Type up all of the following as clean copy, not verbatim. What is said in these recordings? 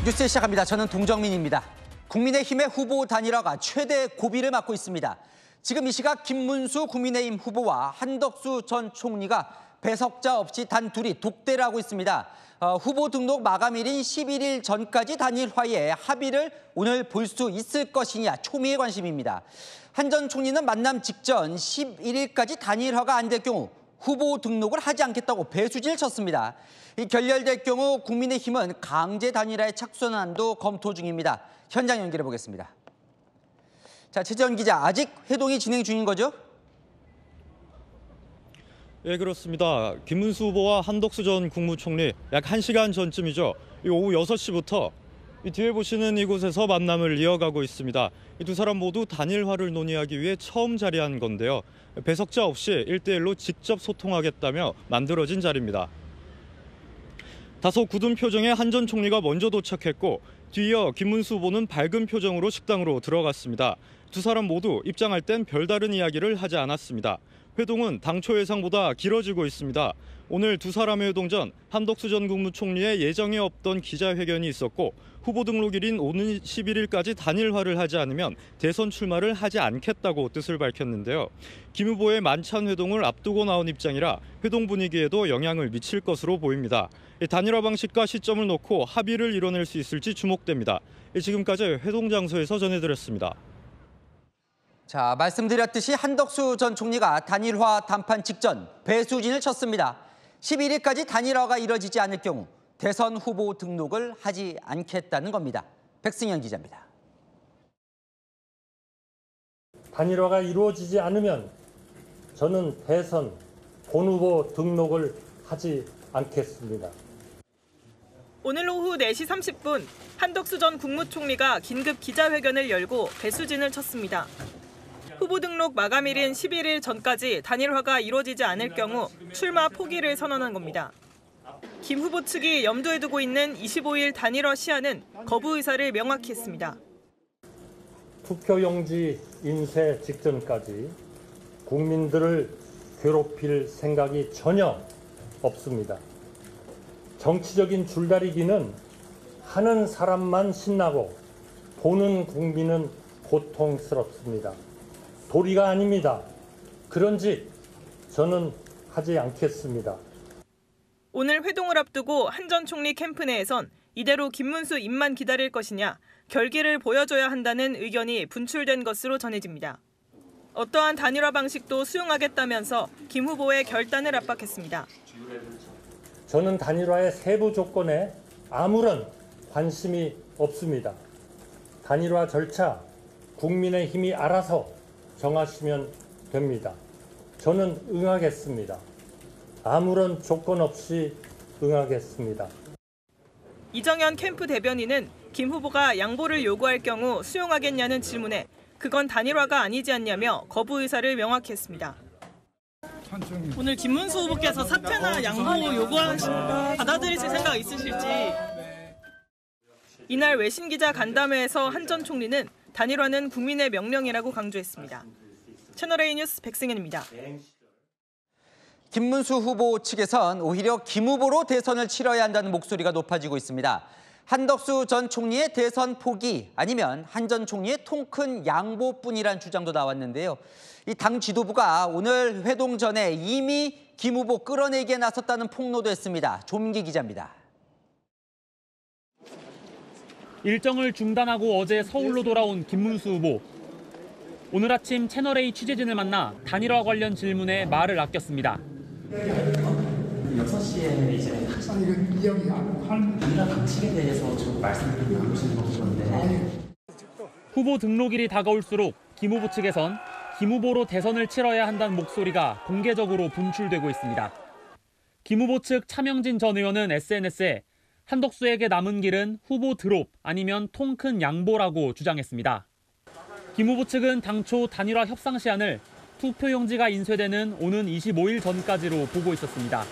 뉴스 시작합니다. 저는 동정민입니다. 국민의힘의 후보 단일화가 최대 고비를 맞고 있습니다. 지금 이 시각 김문수 국민의힘 후보와 한덕수 전 총리가 배석자 없이 단 둘이 독대를 하고 있습니다. 후보 등록 마감일인 11일 전까지 단일화에 합의를 오늘 볼 수 있을 것이냐 초미의 관심입니다. 한 전 총리는 만남 직전 11일까지 단일화가 안 될 경우 후보 등록을 하지 않겠다고 배수진을 쳤습니다. 결렬될 경우 국민의힘은 강제 단일화에 착수하는 안도 검토 중입니다. 현장 연결해 보겠습니다. 자, 최재원 기자, 아직 회동이 진행 중인 거죠? 예, 그렇습니다. 김문수 후보와 한덕수 전 국무총리 약 1시간 전쯤이죠. 오후 6시부터 이 뒤에 보시는 이곳에서 만남을 이어가고 있습니다. 이 두 사람 모두 단일화를 논의하기 위해 처음 자리한 건데요. 배석자 없이 1대1로 직접 소통하겠다며 만들어진 자리입니다. 다소 굳은 표정의 한 전 총리가 먼저 도착했고 뒤이어 김문수 후보는 밝은 표정으로 식당으로 들어갔습니다. 두 사람 모두 입장할 땐 별다른 이야기를 하지 않았습니다. 회동은 당초 예상보다 길어지고 있습니다. 오늘 두 사람의 회동 전 한덕수 전 국무총리의 예정에 없던 기자회견이 있었고 후보 등록일인 오는 11일까지 단일화를 하지 않으면 대선 출마를 하지 않겠다고 뜻을 밝혔는데요. 김 후보의 만찬 회동을 앞두고 나온 입장이라 회동 분위기에도 영향을 미칠 것으로 보입니다. 단일화 방식과 시점을 놓고 합의를 이뤄낼 수 있을지 주목됩니다. 지금까지 회동 장소에서 전해드렸습니다. 자, 말씀드렸듯이 한덕수 전 총리가 단일화 담판 직전 배수진을 쳤습니다. 11일까지 단일화가 이뤄지지 않을 경우 대선 후보 등록을 하지 않겠다는 겁니다. 백승현 기자입니다. 단일화가 이루어지지 않으면 저는 대선 본 후보 등록을 하지 않겠습니다. 오늘 오후 4시 30분 한덕수 전 국무총리가 긴급 기자회견을 열고 배수진을 쳤습니다. 후보 등록 마감일인 11일 전까지 단일화가 이루어지지 않을 경우 출마 포기를 선언한 겁니다. 김 후보 측이 염두에 두고 있는 25일 단일화 시한은 거부 의사를 명확히 했습니다. 투표용지 인쇄 직전까지 국민들을 괴롭힐 생각이 전혀 없습니다. 정치적인 줄다리기는 하는 사람만 신나고 보는 국민은 고통스럽습니다. 도리가 아닙니다. 그런 짓 저는 하지 않겠습니다. 오늘 회동을 앞두고 한 전 총리 캠프 내에선 이대로 김문수 입만 기다릴 것이냐, 결기를 보여줘야 한다는 의견이 분출된 것으로 전해집니다. 어떠한 단일화 방식도 수용하겠다면서 김 후보의 결단을 압박했습니다. 저는 단일화의 세부 조건에 아무런 관심이 없습니다. 단일화 절차 국민의힘이 알아서 정하시면 됩니다. 저는 응하겠습니다. 아무런 조건 없이 응하겠습니다. 이정현 캠프 대변인은 김 후보가 양보를 요구할 경우 수용하겠냐는 질문에 그건 단일화가 아니지 않냐며 거부 의사를 명확히 했습니다. 오늘 김문수 후보께서 사퇴나 양보 요구하시는 받아들이실 생각 있으실지. 이날 외신 기자 간담회에서 한 전 총리는 단일화는 국민의 명령이라고 강조했습니다. 채널A 뉴스 백승현입니다. 김문수 후보 측에선 오히려 김 후보로 대선을 치러야 한다는 목소리가 높아지고 있습니다. 한덕수 전 총리의 대선 포기 아니면 한 전 총리의 통큰 양보뿐이란 주장도 나왔는데요. 이 당 지도부가 오늘 회동 전에 이미 김 후보 끌어내기에 나섰다는 폭로도 했습니다. 조민기 기자입니다. 일정을 중단하고 어제 서울로 돌아온 김문수 후보. 오늘 아침 채널A 취재진을 만나 단일화 관련 질문에 말을 아꼈습니다. 6시에 이제 단일화 방식에 대해서 좀 말씀을 나누시는 건데. 후보 등록일이 다가올수록 김 후보 측에선 김 후보로 대선을 치러야 한다는 목소리가 공개적으로 분출되고 있습니다. 김 후보 측 차명진 전 의원은 SNS에 한덕수에게 남은 길은 후보 드롭 아니면 통큰 양보라고 주장했습니다. 김 후보 측은 당초 단일화 협상 시한을 투표용지가 인쇄되는 오는 25일 전까지로 보고 있었습니다.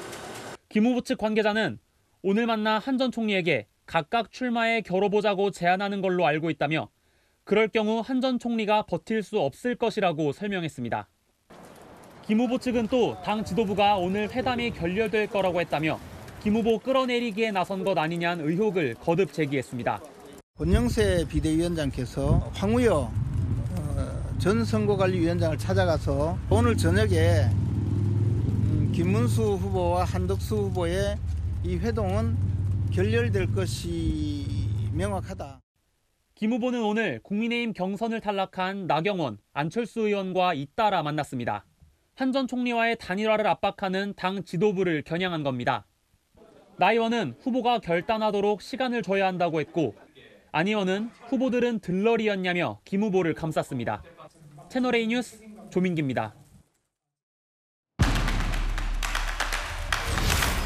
김 후보 측 관계자는 오늘 만나 한 전 총리에게 각각 출마에 겨뤄보자고 제안하는 걸로 알고 있다며 그럴 경우 한 전 총리가 버틸 수 없을 것이라고 설명했습니다. 김 후보 측은 또 당 지도부가 오늘 회담이 결렬될 거라고 했다며 김 후보 끌어내리기에 나선 것 아니냐는 의혹을 거듭 제기했습니다. 권영세 비대위원장께서 황우여 전 선거관리위원장을 찾아가서 오늘 저녁에 김문수 후보와 한덕수 후보의 이 회동은 결렬될 것이 명확하다. 김 후보는 오늘 국민의힘 경선을 탈락한 나경원, 안철수 의원과 잇따라 만났습니다. 한 전 총리와의 단일화를 압박하는 당 지도부를 겨냥한 겁니다. 나 의원은 후보가 결단하도록 시간을 줘야 한다고 했고, 안 의원은 후보들은 들러리였냐며 김 후보를 감쌌습니다. 채널A 뉴스 조민기입니다.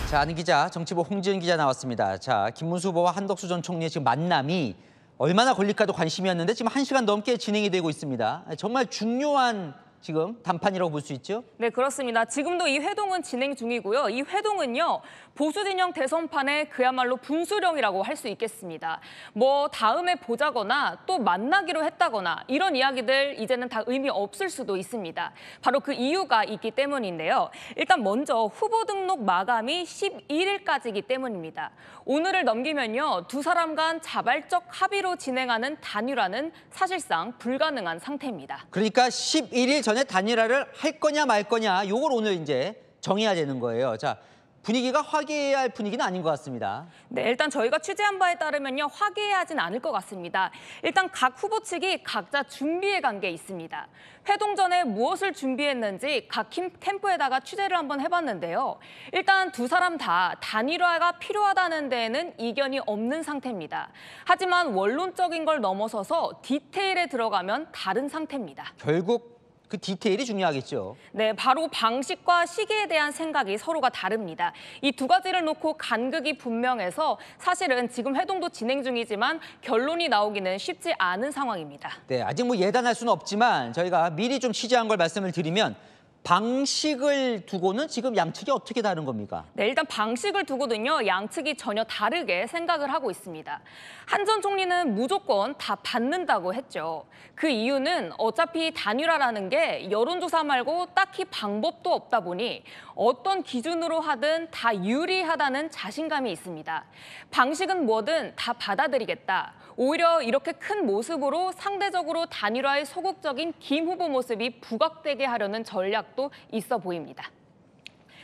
자, 아는 기자, 정치부 홍지은 기자 나왔습니다. 자, 김문수 후보와 한덕수 전 총리의 지금 만남이 얼마나 걸릴까도 관심이었는데 지금 1시간 넘게 진행이 되고 있습니다. 정말 중요한 지금 단판이라고 볼 수 있죠? 네, 그렇습니다. 지금도 이 회동은 진행 중이고요. 이 회동은요, 보수 진영 대선판의 그야말로 분수령이라고 할 수 있겠습니다. 뭐 다음에 보자거나 또 만나기로 했다거나 이런 이야기들 이제는 다 의미 없을 수도 있습니다. 바로 그 이유가 있기 때문인데요. 일단 먼저 후보 등록 마감이 11일까지이기 때문입니다. 오늘을 넘기면요, 두 사람 간 자발적 합의로 진행하는 단일화는 사실상 불가능한 상태입니다. 그러니까 11일 전에 단일화를 할 거냐 말 거냐 요걸 오늘 이제 정해야 되는 거예요. 자, 분위기가 화기애애할 분위기는 아닌 것 같습니다. 네, 일단 저희가 취재한 바에 따르면요, 화기애애하진 않을 것 같습니다. 일단 각 후보 측이 각자 준비해 간 게 있습니다. 회동 전에 무엇을 준비했는지 각 캠프에다가 취재를 한번 해봤는데요. 일단 두 사람 다 단일화가 필요하다는 데에는 이견이 없는 상태입니다. 하지만 원론적인 걸 넘어서서 디테일에 들어가면 다른 상태입니다. 결국 그 디테일이 중요하겠죠. 네, 바로 방식과 시기에 대한 생각이 서로가 다릅니다. 이 두 가지를 놓고 간극이 분명해서 사실은 지금 회동도 진행 중이지만 결론이 나오기는 쉽지 않은 상황입니다. 네, 아직 뭐 예단할 수는 없지만 저희가 미리 좀 취재한 걸 말씀을 드리면 방식을 두고는 지금 양측이 어떻게 다른 겁니까? 네, 일단 방식을 두고는요, 양측이 전혀 다르게 생각을 하고 있습니다. 한 전 총리는 무조건 다 받는다고 했죠. 그 이유는 어차피 단일화라는 게 여론조사 말고 딱히 방법도 없다 보니 어떤 기준으로 하든 다 유리하다는 자신감이 있습니다. 방식은 뭐든 다 받아들이겠다. 오히려 이렇게 큰 모습으로 상대적으로 단일화에 소극적인 김 후보 모습이 부각되게 하려는 전략도 있어 보입니다.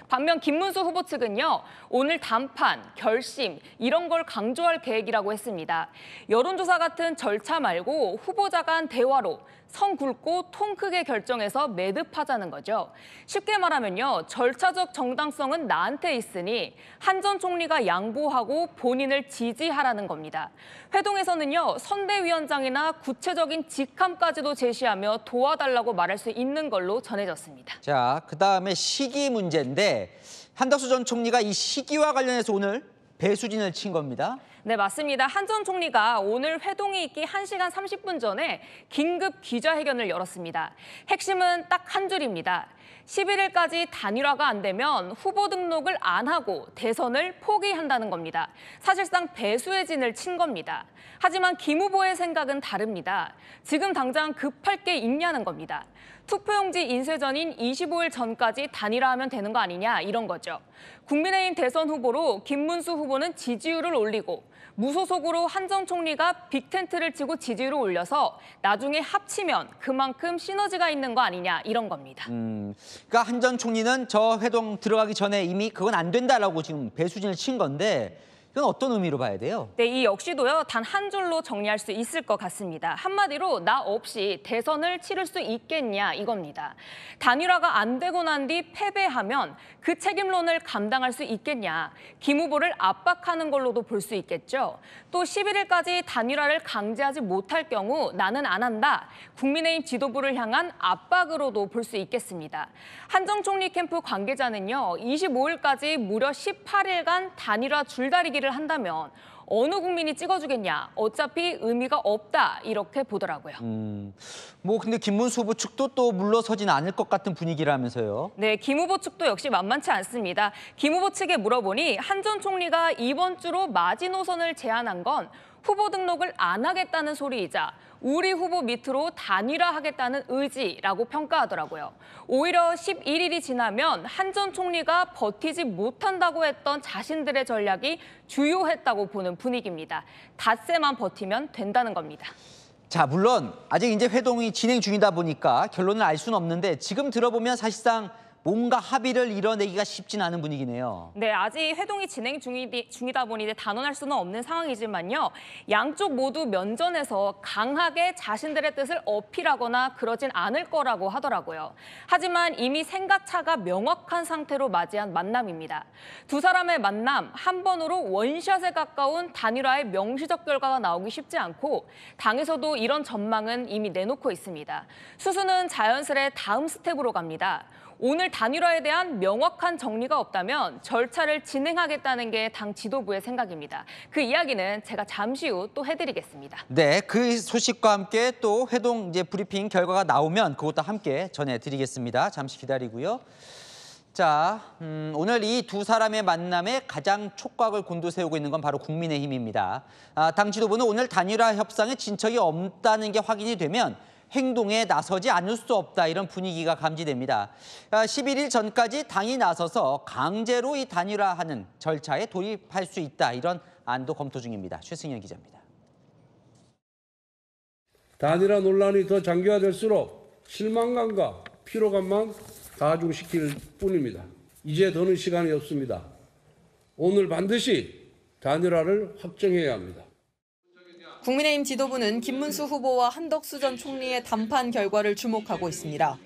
반면 김문수 후보 측은요, 오늘 단판, 결심 이런 걸 강조할 계획이라고 했습니다. 여론조사 같은 절차 말고 후보자 간 대화로 성 굵고 통 크게 결정해서 매듭하자는 거죠. 쉽게 말하면요, 절차적 정당성은 나한테 있으니 한 전 총리가 양보하고 본인을 지지하라는 겁니다. 회동에서는요, 선대위원장이나 구체적인 직함까지도 제시하며 도와달라고 말할 수 있는 걸로 전해졌습니다. 자, 그다음에 시기 문제인데 한덕수 전 총리가 이 시기와 관련해서 오늘 배수진을 친 겁니다. 네, 맞습니다. 한 전 총리가 오늘 회동이 있기 1시간 30분 전에 긴급 기자회견을 열었습니다. 핵심은 딱 한 줄입니다. 11일까지 단일화가 안 되면 후보 등록을 안 하고 대선을 포기한다는 겁니다. 사실상 배수의 진을 친 겁니다. 하지만 김 후보의 생각은 다릅니다. 지금 당장 급할 게 있냐는 겁니다. 투표용지 인쇄 전인 25일 전까지 단일화하면 되는 거 아니냐 이런 거죠. 국민의힘 대선 후보로 김문수 후보는 지지율을 올리고 무소속으로 한 전 총리가 빅텐트를 치고 지지율을 올려서 나중에 합치면 그만큼 시너지가 있는 거 아니냐 이런 겁니다. 그러니까 한 전 총리는 저 회동 들어가기 전에 이미 그건 안 된다라고 지금 배수진을 친 건데 이건 어떤 의미로 봐야 돼요? 네, 이 역시도요, 단 한 줄로 정리할 수 있을 것 같습니다. 한마디로 나 없이 대선을 치를 수 있겠냐 이겁니다. 단일화가 안 되고 난 뒤 패배하면 그 책임론을 감당할 수 있겠냐. 김 후보를 압박하는 걸로도 볼 수 있겠죠. 또 11일까지 단일화를 강제하지 못할 경우 나는 안 한다. 국민의힘 지도부를 향한 압박으로도 볼 수 있겠습니다. 한 전 총리 캠프 관계자는요, 25일까지 무려 18일간 단일화 줄다리기를 한다면 어느 국민이 찍어주겠냐. 어차피 의미가 없다. 이렇게 보더라고요. 뭐 근데 김문수 후보 측도 또 물러서진 않을 것 같은 분위기라면서요. 네, 김 후보 측도 역시 만만치 않습니다. 김 후보 측에 물어보니 한 전 총리가 이번 주로 마지노선을 제안한 건 후보 등록을 안 하겠다는 소리이자 우리 후보 밑으로 단일화하겠다는 의지라고 평가하더라고요. 오히려 11일이 지나면 한 전 총리가 버티지 못한다고 했던 자신들의 전략이 주요했다고 보는 분위기입니다. 닷새만 버티면 된다는 겁니다. 자, 물론 아직 이제 회동이 진행 중이다 보니까 결론을 알 수는 없는데 지금 들어보면 사실상 뭔가 합의를 이뤄내기가 쉽진 않은 분위기네요. 네, 아직 회동이 진행 중이다 보니 단언할 수는 없는 상황이지만요. 양쪽 모두 면전에서 강하게 자신들의 뜻을 어필하거나 그러진 않을 거라고 하더라고요. 하지만 이미 생각차가 명확한 상태로 맞이한 만남입니다. 두 사람의 만남, 한 번으로 원샷에 가까운 단일화의 명시적 결과가 나오기 쉽지 않고 당에서도 이런 전망은 이미 내놓고 있습니다. 수순은 자연스레 다음 스텝으로 갑니다. 오늘 단일화에 대한 명확한 정리가 없다면 절차를 진행하겠다는 게 당 지도부의 생각입니다. 그 이야기는 제가 잠시 후 또 해드리겠습니다. 네, 그 소식과 함께 또 회동 이제 브리핑 결과가 나오면 그것도 함께 전해드리겠습니다. 잠시 기다리고요. 자, 오늘 이 두 사람의 만남에 가장 촉각을 곤두세우고 있는 건 바로 국민의힘입니다. 당 지도부는 오늘 단일화 협상에 진척이 없다는 게 확인이 되면 행동에 나서지 않을 수 없다, 이런 분위기가 감지됩니다. 11일 전까지 당이 나서서 강제로 이 단일화하는 절차에 돌입할 수 있다, 이런 안도 검토 중입니다. 최승현 기자입니다. 단일화 논란이 더 장기화될수록 실망감과 피로감만 가중시킬 뿐입니다. 이제 더는 시간이 없습니다. 오늘 반드시 단일화를 확정해야 합니다. 국민의힘 지도부는 김문수 후보와 한덕수 전 총리의 담판 결과를 주목하고 있습니다.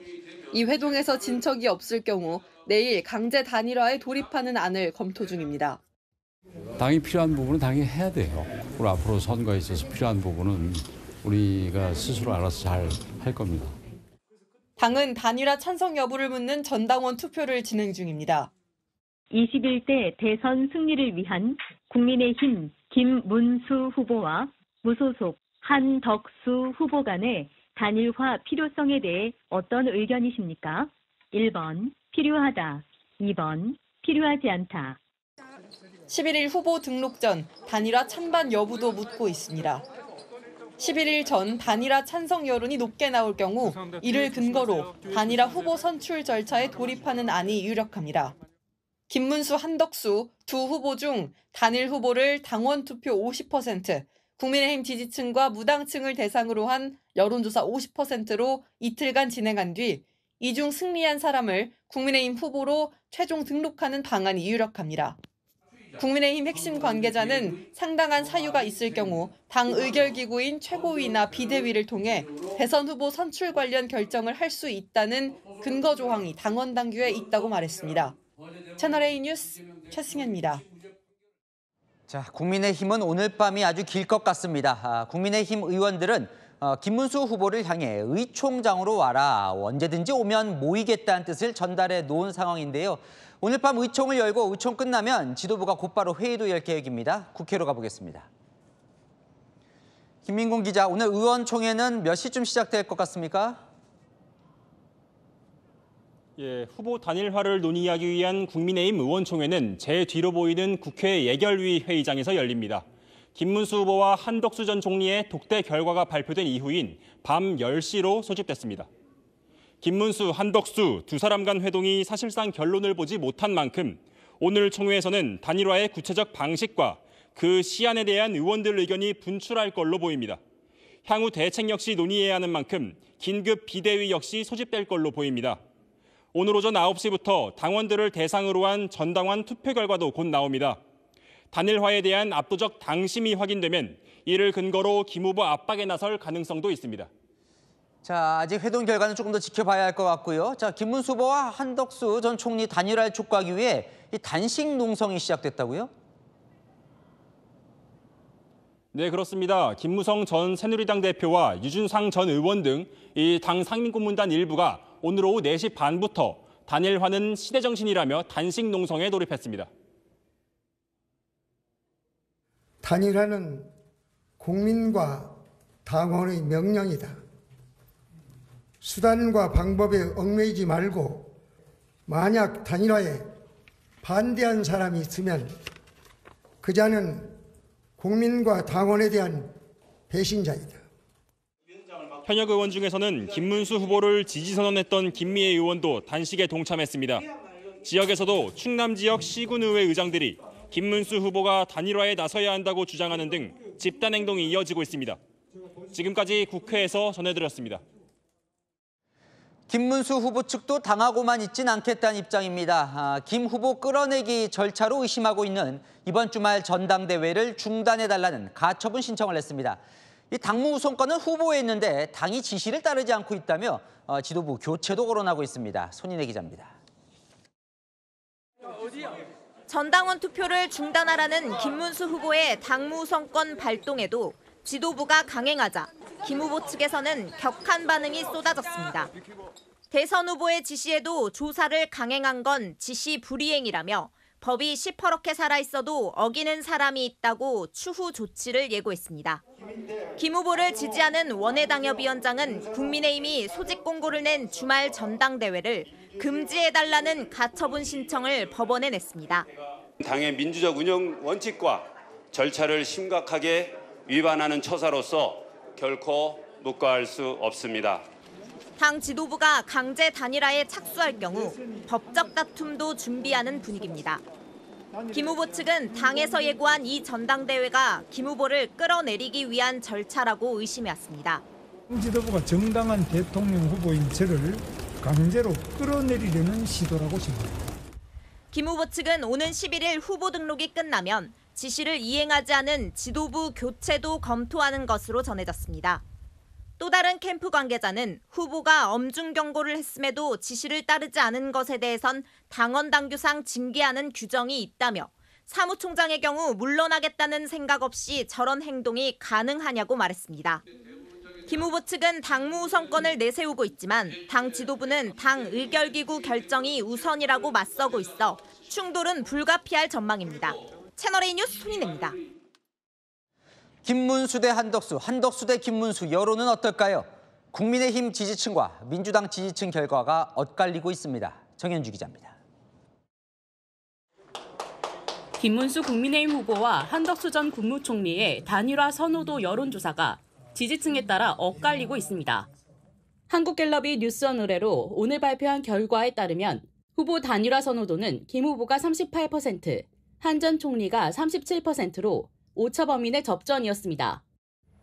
이 회동에서 진척이 없을 경우 내일 강제 단일화에 돌입하는 안을 검토 중입니다. 당이 필요한 부분은 당이 해야 돼요. 그리고 앞으로 선거에 있어서 필요한 부분은 우리가 스스로 알아서 잘 할 겁니다. 당은 단일화 찬성 여부를 묻는 전당원 투표를 진행 중입니다. 21대 대선 승리를 위한 국민의힘 김문수 후보와 무소속 한덕수 후보 간의 단일화 필요성에 대해 어떤 의견이십니까? 1번 필요하다, 2번 필요하지 않다. 11일 후보 등록 전 단일화 찬반 여부도 묻고 있습니다. 11일 전 단일화 찬성 여론이 높게 나올 경우 이를 근거로 단일화 후보 선출 절차에 돌입하는 안이 유력합니다. 김문수, 한덕수 두 후보 중 단일 후보를 당원 투표 50%, 국민의힘 지지층과 무당층을 대상으로 한 여론조사 50%로 이틀간 진행한 뒤 이 중 승리한 사람을 국민의힘 후보로 최종 등록하는 방안이 유력합니다. 국민의힘 핵심 관계자는 상당한 사유가 있을 경우 당 의결기구인 최고위나 비대위를 통해 대선 후보 선출 관련 결정을 할 수 있다는 근거 조항이 당원 당규에 있다고 말했습니다. 채널A 뉴스 최승현입니다. 자, 국민의힘은 오늘 밤이 아주 길 것 같습니다. 국민의힘 의원들은 김문수 후보를 향해 의총장으로 와라, 언제든지 오면 모이겠다는 뜻을 전달해 놓은 상황인데요. 오늘 밤 의총을 열고 의총 끝나면 지도부가 곧바로 회의도 열 계획입니다. 국회로 가보겠습니다. 김민곤 기자, 오늘 의원총회는 몇 시쯤 시작될 것 같습니까? 예, 후보 단일화를 논의하기 위한 국민의힘 의원총회는 제 뒤로 보이는 국회 예결위 회의장에서 열립니다. 김문수 후보와 한덕수 전 총리의 독대 결과가 발표된 이후인 밤 10시로 소집됐습니다. 김문수, 한덕수 두 사람 간 회동이 사실상 결론을 보지 못한 만큼 오늘 총회에서는 단일화의 구체적 방식과 그 시안에 대한 의원들 의견이 분출할 걸로 보입니다. 향후 대책 역시 논의해야 하는 만큼 긴급 비대위 역시 소집될 걸로 보입니다. 오늘 오전 9시부터 당원들을 대상으로 한 전당원 투표 결과도 곧 나옵니다. 단일화에 대한 압도적 당심이 확인되면 이를 근거로 김 후보 압박에 나설 가능성도 있습니다. 자, 아직 회동 결과는 조금 더 지켜봐야 할 것 같고요. 자, 김문수 후보와 한덕수 전 총리 단일화를 촉구하기 위해 이 단식 농성이 시작됐다고요? 네, 그렇습니다. 김무성 전 새누리당 대표와 유준상 전 의원 등 이 당 상임고문단 일부가 오늘 오후 4시 반부터 단일화는 시대정신이라며 단식 농성에 돌입했습니다. 단일화는 국민과 당원의 명령이다. 수단과 방법에 얽매이지 말고 만약 단일화에 반대한 사람이 있으면 그 자는 국민과 당원에 대한 배신자이다. 현역 의원 중에서는 김문수 후보를 지지 선언했던 김미애 의원도 단식에 동참했습니다. 지역에서도 충남 지역 시군의회 의장들이 김문수 후보가 단일화에 나서야 한다고 주장하는 등 집단 행동이 이어지고 있습니다. 지금까지 국회에서 전해드렸습니다. 김문수 후보 측도 당하고만 있진 않겠다는 입장입니다. 김 후보 끌어내기 절차로 의심하고 있는 이번 주말 전당대회를 중단해달라는 가처분 신청을 했습니다. 이 당무 우선권은 후보에 있는데 당이 지시를 따르지 않고 있다며 지도부 교체도 거론하고 있습니다. 손인혜 기자입니다. 전당원 투표를 중단하라는 김문수 후보의 당무 우선권 발동에도 지도부가 강행하자 김 후보 측에서는 격한 반응이 쏟아졌습니다. 대선 후보의 지시에도 조사를 강행한 건 지시 불이행이라며 법이 시퍼렇게 살아있어도 어기는 사람이 있다고 추후 조치를 예고했습니다. 김 후보를 지지하는 원외당협위원장은 국민의힘이 소집 공고를 낸 주말 전당대회를 금지해달라는 가처분 신청을 법원에 냈습니다. 당의 민주적 운영 원칙과 절차를 심각하게 위반하는 처사로서 결코 묵과할 수 없습니다. 당 지도부가 강제 단일화에 착수할 경우 법적 다툼도 준비하는 분위기입니다. 김 후보 측은 당에서 예고한 이 전당대회가 김 후보를 끌어내리기 위한 절차라고 의심해왔습니다. 지도부가 정당한 대통령 후보인 저를 강제로 끌어내리려는 시도라고 생각합니다. 김 후보 측은 오는 11일 후보 등록이 끝나면 지시를 이행하지 않은 지도부 교체도 검토하는 것으로 전해졌습니다. 또 다른 캠프 관계자는 후보가 엄중 경고를 했음에도 지시를 따르지 않은 것에 대해선 당원 당규상 징계하는 규정이 있다며 사무총장의 경우 물러나겠다는 생각 없이 저런 행동이 가능하냐고 말했습니다. 김 후보 측은 당무 우선권을 내세우고 있지만 당 지도부는 당 의결기구 결정이 우선이라고 맞서고 있어 충돌은 불가피할 전망입니다. 채널A 뉴스 손인혜입니다. 김문수 대 한덕수, 한덕수 대 김문수, 여론은 어떨까요? 국민의힘 지지층과 민주당 지지층 결과가 엇갈리고 있습니다. 정현주 기자입니다. 김문수 국민의힘 후보와 한덕수 전 국무총리의 단일화 선호도 여론조사가 지지층에 따라 엇갈리고 있습니다. 한국갤럽이 뉴스원 의뢰로 오늘 발표한 결과에 따르면 후보 단일화 선호도는 김 후보가 38%, 한 전 총리가 37%로 오차범위내 접전이었습니다.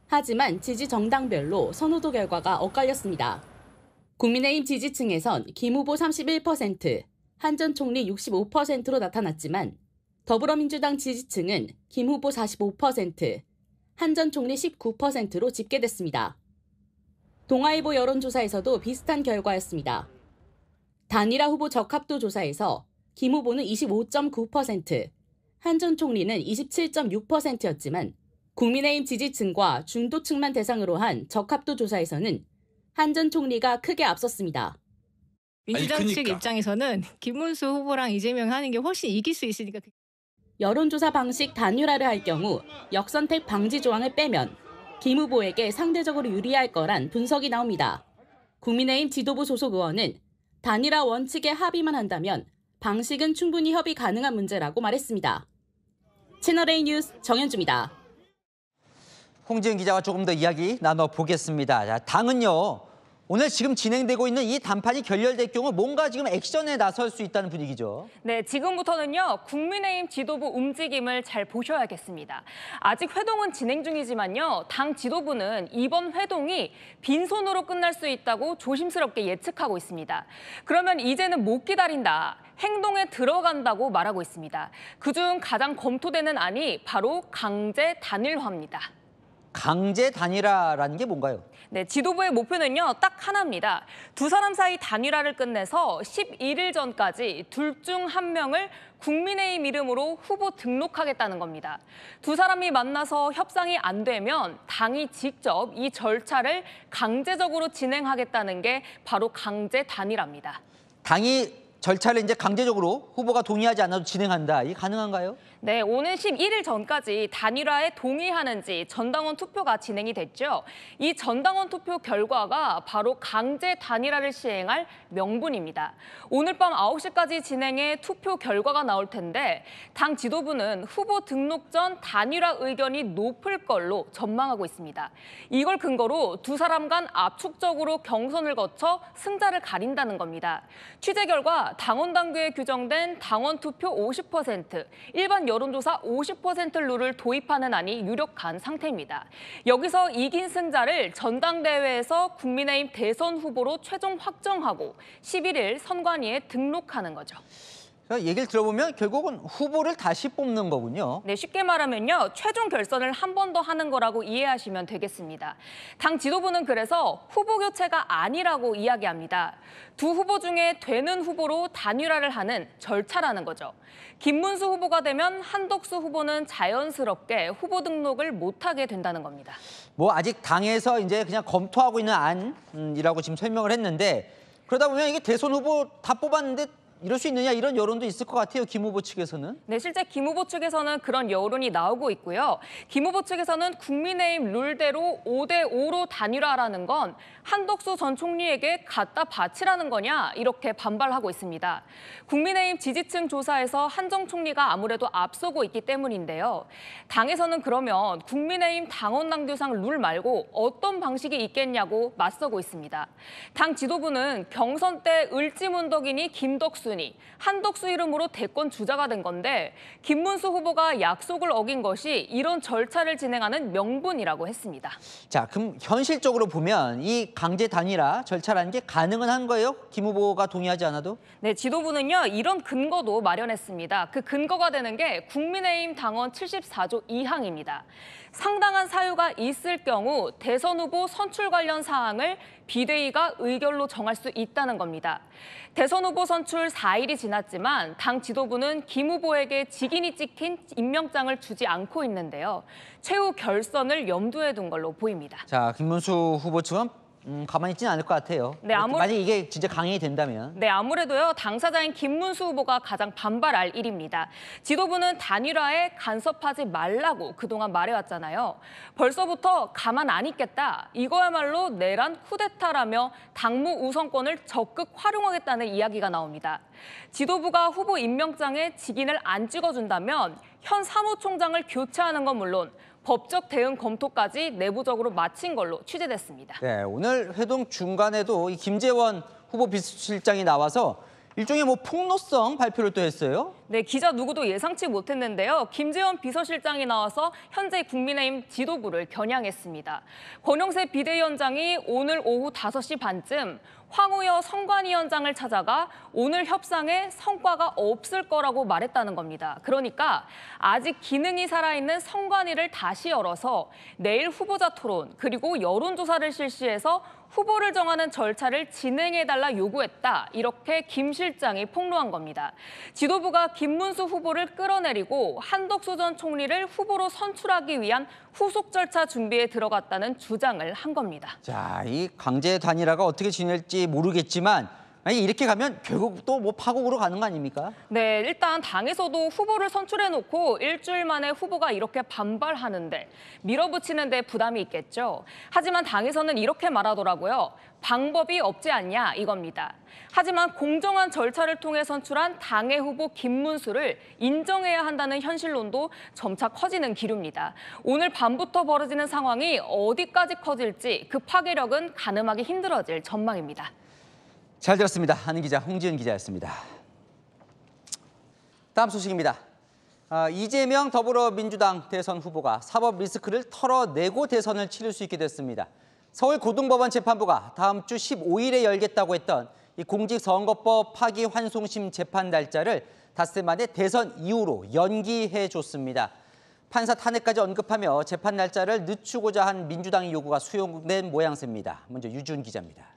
하지만 지지 정당별로 선호도 결과가 엇갈렸습니다. 국민의힘 지지층에선 김 후보 31%, 한 전 총리 65%로 나타났지만 더불어민주당 지지층은 김 후보 45%, 한 전 총리 19%로 집계됐습니다. 동아일보 여론조사에서도 비슷한 결과였습니다. 단일화 후보 적합도 조사에서 김 후보는 25.9%, 한 전 총리는 27.6%였지만 국민의힘 지지층과 중도층만 대상으로 한 적합도 조사에서는 한 전 총리가 크게 앞섰습니다. 민주당 측 입장에서는 김문수 후보랑 이재명 하는 게 훨씬 이길 수 있으니까. 여론조사 방식 단일화를 할 경우 역선택 방지 조항을 빼면 김 후보에게 상대적으로 유리할 거란 분석이 나옵니다. 국민의힘 지도부 소속 의원은 단일화 원칙에 합의만 한다면 방식은 충분히 협의 가능한 문제라고 말했습니다. 채널A 뉴스 정현주입니다. 홍지은 기자와 조금 더 이야기 나눠보겠습니다. 당은요, 오늘 지금 진행되고 있는 이 단판이 결렬될 경우 뭔가 지금 액션에 나설 수 있다는 분위기죠. 네, 지금부터는요, 국민의힘 지도부 움직임을 잘 보셔야겠습니다. 아직 회동은 진행 중이지만요, 당 지도부는 이번 회동이 빈손으로 끝날 수 있다고 조심스럽게 예측하고 있습니다. 그러면 이제는 못 기다린다, 행동에 들어간다고 말하고 있습니다. 그중 가장 검토되는 안이 바로 강제 단일화입니다. 강제 단일화라는 게 뭔가요? 네, 지도부의 목표는요, 딱 하나입니다. 두 사람 사이 단일화를 끝내서 11일 전까지 둘 중 한 명을 국민의힘 이름으로 후보 등록하겠다는 겁니다. 두 사람이 만나서 협상이 안 되면 당이 직접 이 절차를 강제적으로 진행하겠다는 게 바로 강제 단일화입니다. 당이 절차를 이제 강제적으로 후보가 동의하지 않아도 진행한다. 이게 가능한가요? 네, 오는 11일 전까지 단일화에 동의하는지 전당원 투표가 진행이 됐죠. 이 전당원 투표 결과가 바로 강제 단일화를 시행할 명분입니다. 오늘 밤 9시까지 진행해 투표 결과가 나올 텐데 당 지도부는 후보 등록 전 단일화 의견이 높을 걸로 전망하고 있습니다. 이걸 근거로 두 사람 간 압축적으로 경선을 거쳐 승자를 가린다는 겁니다. 취재 결과 당원 당규에 규정된 당원 투표 50%, 일반 여론조사 50% 룰을 도입하는 안이 유력한 상태입니다. 여기서 이긴 승자를 전당대회에서 국민의힘 대선 후보로 최종 확정하고 11일 선관위에 등록하는 거죠. 얘기를 들어보면 결국은 후보를 다시 뽑는 거군요. 네, 쉽게 말하면요. 최종 결선을 한 번 더 하는 거라고 이해하시면 되겠습니다. 당 지도부는 그래서 후보 교체가 아니라고 이야기합니다. 두 후보 중에 되는 후보로 단일화를 하는 절차라는 거죠. 김문수 후보가 되면 한덕수 후보는 자연스럽게 후보 등록을 못하게 된다는 겁니다. 뭐 아직 당에서 이제 그냥 검토하고 있는 안이라고 지금 설명을 했는데 그러다 보면 이게 대선 후보 다 뽑았는데 이럴 수 있느냐 이런 여론도 있을 것 같아요. 김 후보 측에서는. 네, 실제 김 후보 측에서는 그런 여론이 나오고 있고요. 김 후보 측에서는 국민의힘 룰대로 5대5로 단일화라는 건 한덕수 전 총리에게 갖다 바치라는 거냐 이렇게 반발하고 있습니다. 국민의힘 지지층 조사에서 한정 총리가 아무래도 앞서고 있기 때문인데요. 당에서는 그러면 국민의힘 당원 당규상 룰 말고 어떤 방식이 있겠냐고 맞서고 있습니다. 당 지도부는 경선 때 을지문덕이니 김덕수니 한덕수 이름으로 대권 주자가 된 건데 김문수 후보가 약속을 어긴 것이 이런 절차를 진행하는 명분이라고 했습니다. 자, 그럼 현실적으로 보면 이 강제 단일화 절차라는 게 가능은 한 거예요? 김 후보가 동의하지 않아도? 네, 지도부는요. 이런 근거도 마련했습니다. 그 근거가 되는 게 국민의힘 당원 74조 2항입니다. 상당한 사유가 있을 경우 대선 후보 선출 관련 사항을 비대위가 의결로 정할 수 있다는 겁니다. 대선 후보 선출 4일이 지났지만 당 지도부는 김 후보에게 직인이 찍힌 임명장을 주지 않고 있는데요. 최후 결선을 염두에 둔 걸로 보입니다. 자, 김문수 후보 측은 가만히 있지는 않을 것 같아요. 네, 만약 이게 진짜 강행이 된다면. 네, 아무래도요. 당사자인 김문수 후보가 가장 반발할 일입니다. 지도부는 단일화에 간섭하지 말라고 그동안 말해왔잖아요. 벌써부터 가만 안 있겠다. 이거야말로 내란 쿠데타라며 당무 우선권을 적극 활용하겠다는 이야기가 나옵니다. 지도부가 후보 임명장에 직인을 안 찍어준다면 현 사무총장을 교체하는 건 물론 법적 대응 검토까지 내부적으로 마친 걸로 취재됐습니다. 네, 오늘 회동 중간에도 이 김재원 후보 비서실장이 나와서 일종의 뭐 폭로성 발표를 또 했어요. 네, 기자 누구도 예상치 못했는데요. 김재원 비서실장이 나와서 현재 국민의힘 지도부를 겨냥했습니다. 권영세 비대위원장이 오늘 오후 5시 반쯤 황우여 선관위원장을 찾아가 오늘 협상에 성과가 없을 거라고 말했다는 겁니다. 그러니까 아직 기능이 살아있는 선관위를 다시 열어서 내일 후보자 토론 그리고 여론조사를 실시해서 후보를 정하는 절차를 진행해달라 요구했다. 이렇게 김 실장이 폭로한 겁니다. 지도부가 김문수 후보를 끌어내리고 한덕수 전 총리를 후보로 선출하기 위한 후속 절차 준비에 들어갔다는 주장을 한 겁니다. 자, 이 강제 단일화가 어떻게 진행될지 모르겠지만 아니 이렇게 가면 결국 또 뭐 파국으로 가는 거 아닙니까? 네, 일단 당에서도 후보를 선출해놓고 일주일 만에 후보가 이렇게 반발하는데 밀어붙이는 데 부담이 있겠죠. 하지만 당에서는 이렇게 말하더라고요. 방법이 없지 않냐 이겁니다. 하지만 공정한 절차를 통해 선출한 당의 후보 김문수를 인정해야 한다는 현실론도 점차 커지는 기류입니다. 오늘 밤부터 벌어지는 상황이 어디까지 커질지 그 파괴력은 가늠하기 힘들어질 전망입니다. 잘 들었습니다. 한은 기자, 홍지은 기자였습니다. 다음 소식입니다. 이재명 더불어민주당 대선 후보가 사법 리스크를 털어내고 대선을 치를 수 있게 됐습니다. 서울고등법원 재판부가 다음 주 15일에 열겠다고 했던 이 공직선거법 파기환송심 재판 날짜를 닷새 만에 대선 이후로 연기해줬습니다. 판사 탄핵까지 언급하며 재판 날짜를 늦추고자 한 민주당의 요구가 수용된 모양새입니다. 먼저 유준 기자입니다.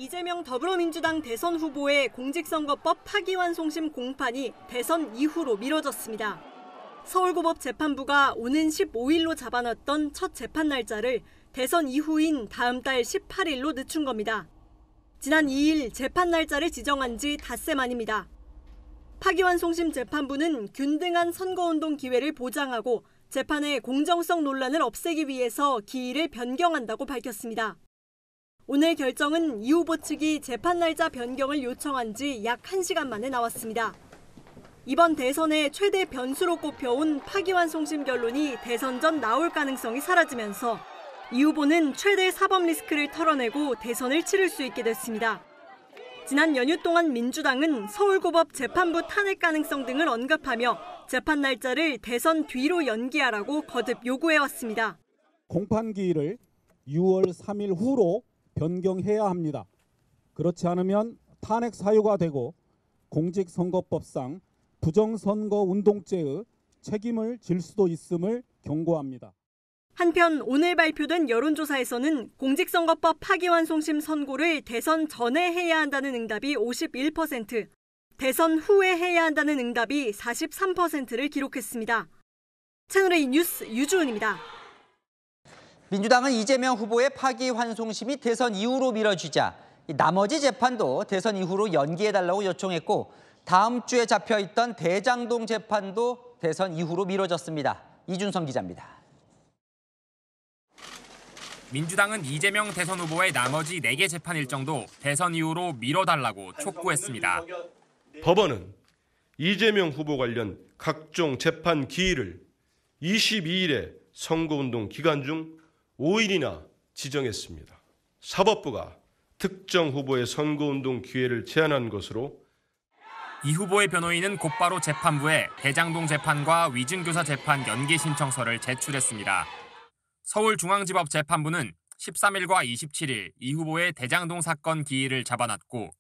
이재명 더불어민주당 대선 후보의 공직선거법 파기환송심 공판이 대선 이후로 미뤄졌습니다. 서울고법 재판부가 오는 15일로 잡아놨던 첫 재판 날짜를 대선 이후인 다음 달 18일로 늦춘 겁니다. 지난 2일 재판 날짜를 지정한 지 닷새 만입니다. 파기환송심 재판부는 균등한 선거운동 기회를 보장하고 재판의 공정성 논란을 없애기 위해서 기일을 변경한다고 밝혔습니다. 오늘 결정은 이 후보 측이 재판 날짜 변경을 요청한 지 약 1시간 만에 나왔습니다. 이번 대선의 최대 변수로 꼽혀온 파기환송심 결론이 대선 전 나올 가능성이 사라지면서 이 후보는 최대 사법 리스크를 털어내고 대선을 치를 수 있게 됐습니다. 지난 연휴 동안 민주당은 서울고법 재판부 탄핵 가능성 등을 언급하며 재판 날짜를 대선 뒤로 연기하라고 거듭 요구해왔습니다. 공판기일을 6월 3일 후로 변경해야 합니다. 그렇지 않으면 탄핵 사유가 되고 공직선거법상 부정선거운동죄의 책임을 질 수도 있음을 경고합니다. 한편 오늘 발표된 여론조사에서는 공직선거법 파기환송심 선고를 대선 전에 해야 한다는 응답이 51%, 대선 후에 해야 한다는 응답이 43%를 기록했습니다. 채널A 뉴스 유주은입니다. 민주당은 이재명 후보의 파기환송심이 대선 이후로 미뤄지자 나머지 재판도 대선 이후로 연기해달라고 요청했고 다음 주에 잡혀있던 대장동 재판도 대선 이후로 미뤄졌습니다. 이준성 기자입니다. 민주당은 이재명 대선 후보의 나머지 4개 재판 일정도 대선 이후로 미뤄달라고 촉구했습니다. 법원은 이재명 후보 관련 각종 재판 기일을 22일에 선거운동 기간 중 5일이나 지정했습니다. 사법부가 특정 후보의 선거운동 기회를 제한한 것으로 이 후보의 변호인은 곧바로 재판부에 대장동 재판과 위증교사 재판 연기 신청서를 제출했습니다. 서울중앙지법 재판부는 13일과 27일 이 후보의 대장동 사건 기일을 잡아놨고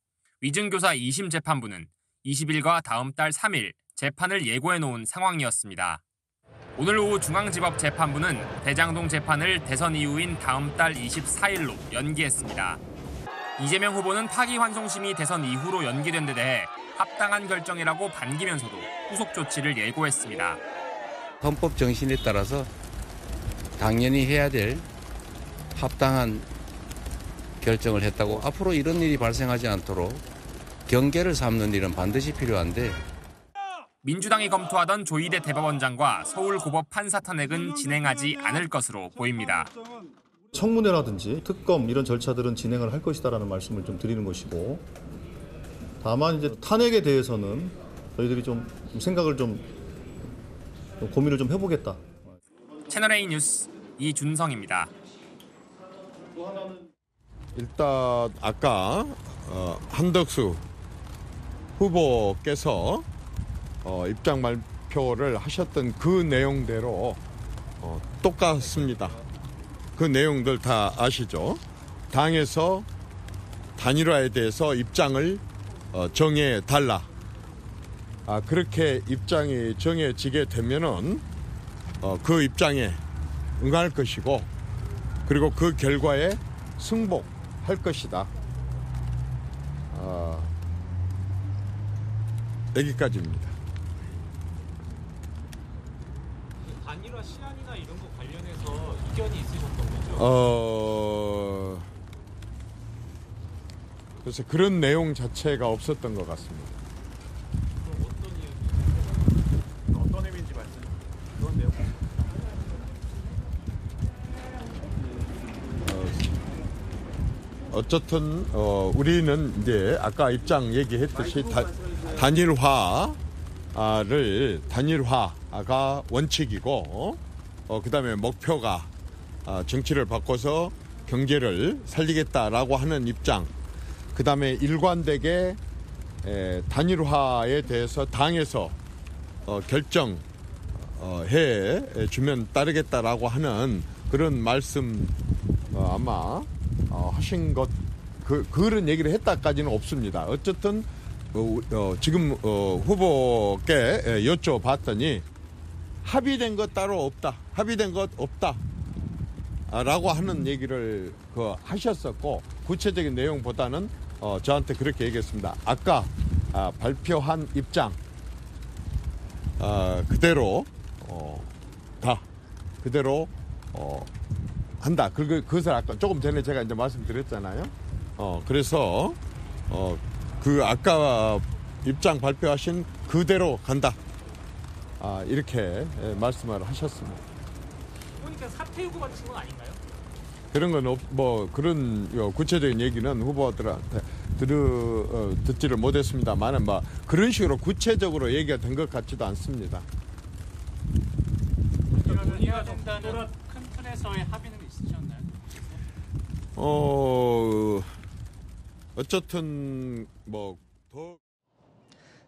위증교사 2심 재판부는 20일과 다음 달 3일 재판을 예고해놓은 상황이었습니다. 오늘 오후 중앙지법 재판부는 대장동 재판을 대선 이후인 다음 달 24일로 연기했습니다. 이재명 후보는 파기환송심이 대선 이후로 연기된 데 대해 합당한 결정이라고 반기면서도 후속 조치를 예고했습니다. 헌법 정신에 따라서 당연히 해야 될 합당한 결정을 했다고 앞으로 이런 일이 발생하지 않도록 경계를 삼는 일은 반드시 필요한데 민주당이 검토하던 조희대 대법원장과 서울고법 판사 탄핵은 진행하지 않을 것으로 보입니다. 청문회라든지 특검 이런 절차들은 진행을 할 것이다라는 말씀을 좀 드리는 것이고 다만 이제 탄핵에 대해서는 저희들이 좀 생각을 좀 고민을 좀 해보겠다. 채널A 뉴스 이준성입니다. 일단 아까 한덕수 후보께서 입장 발표를 하셨던 그 내용대로 똑같습니다. 그 내용들 다 아시죠? 당에서 단일화에 대해서 입장을 정해달라. 그렇게 입장이 정해지게 되면은 그 입장에 응할 것이고 그리고 그 결과에 승복할 것이다. 여기까지입니다. 단일화 시안이나 이런 거 관련해서 이견이 있으셨던 거죠? 그래서 그런 내용 자체가 없었던 것 같습니다. 그럼 어떤 의미인지 말씀. 그런 내용. 어쨌든 우리는 이제 아까 입장 얘기했듯이 단일화가 원칙이고 그다음에 목표가 정치를 바꿔서 경제를 살리겠다라고 하는 입장. 그다음에 일관되게 단일화에 대해서 당에서 결정해 주면 따르겠다라고 하는 그런 말씀 아마 하신 것 그런 얘기를 했다까지는 없습니다. 어쨌든 지금 후보께 여쭤봤더니 합의된 것 따로 없다. 합의된 것 없다. 라고 하는 얘기를 하셨었고 구체적인 내용보다는 저한테 그렇게 얘기했습니다. 아까 발표한 입장 그대로 다 그대로 한다. 그것을 아까 조금 전에 제가 이제 말씀드렸잖아요. 그래서 그 아까 입장 발표하신 그대로 간다. 이렇게 말씀을 하셨습니다. 그러니까 사퇴 요구 같은 건 아닌가요? 그런 건 그런 구체적인 얘기는 후보들한테 듣지를 못했습니다만 그런 식으로 구체적으로 얘기가 된 것 같지도 않습니다. 논의가 된다는 큰 틀에서의 합의는 있으셨나요? 어쨌든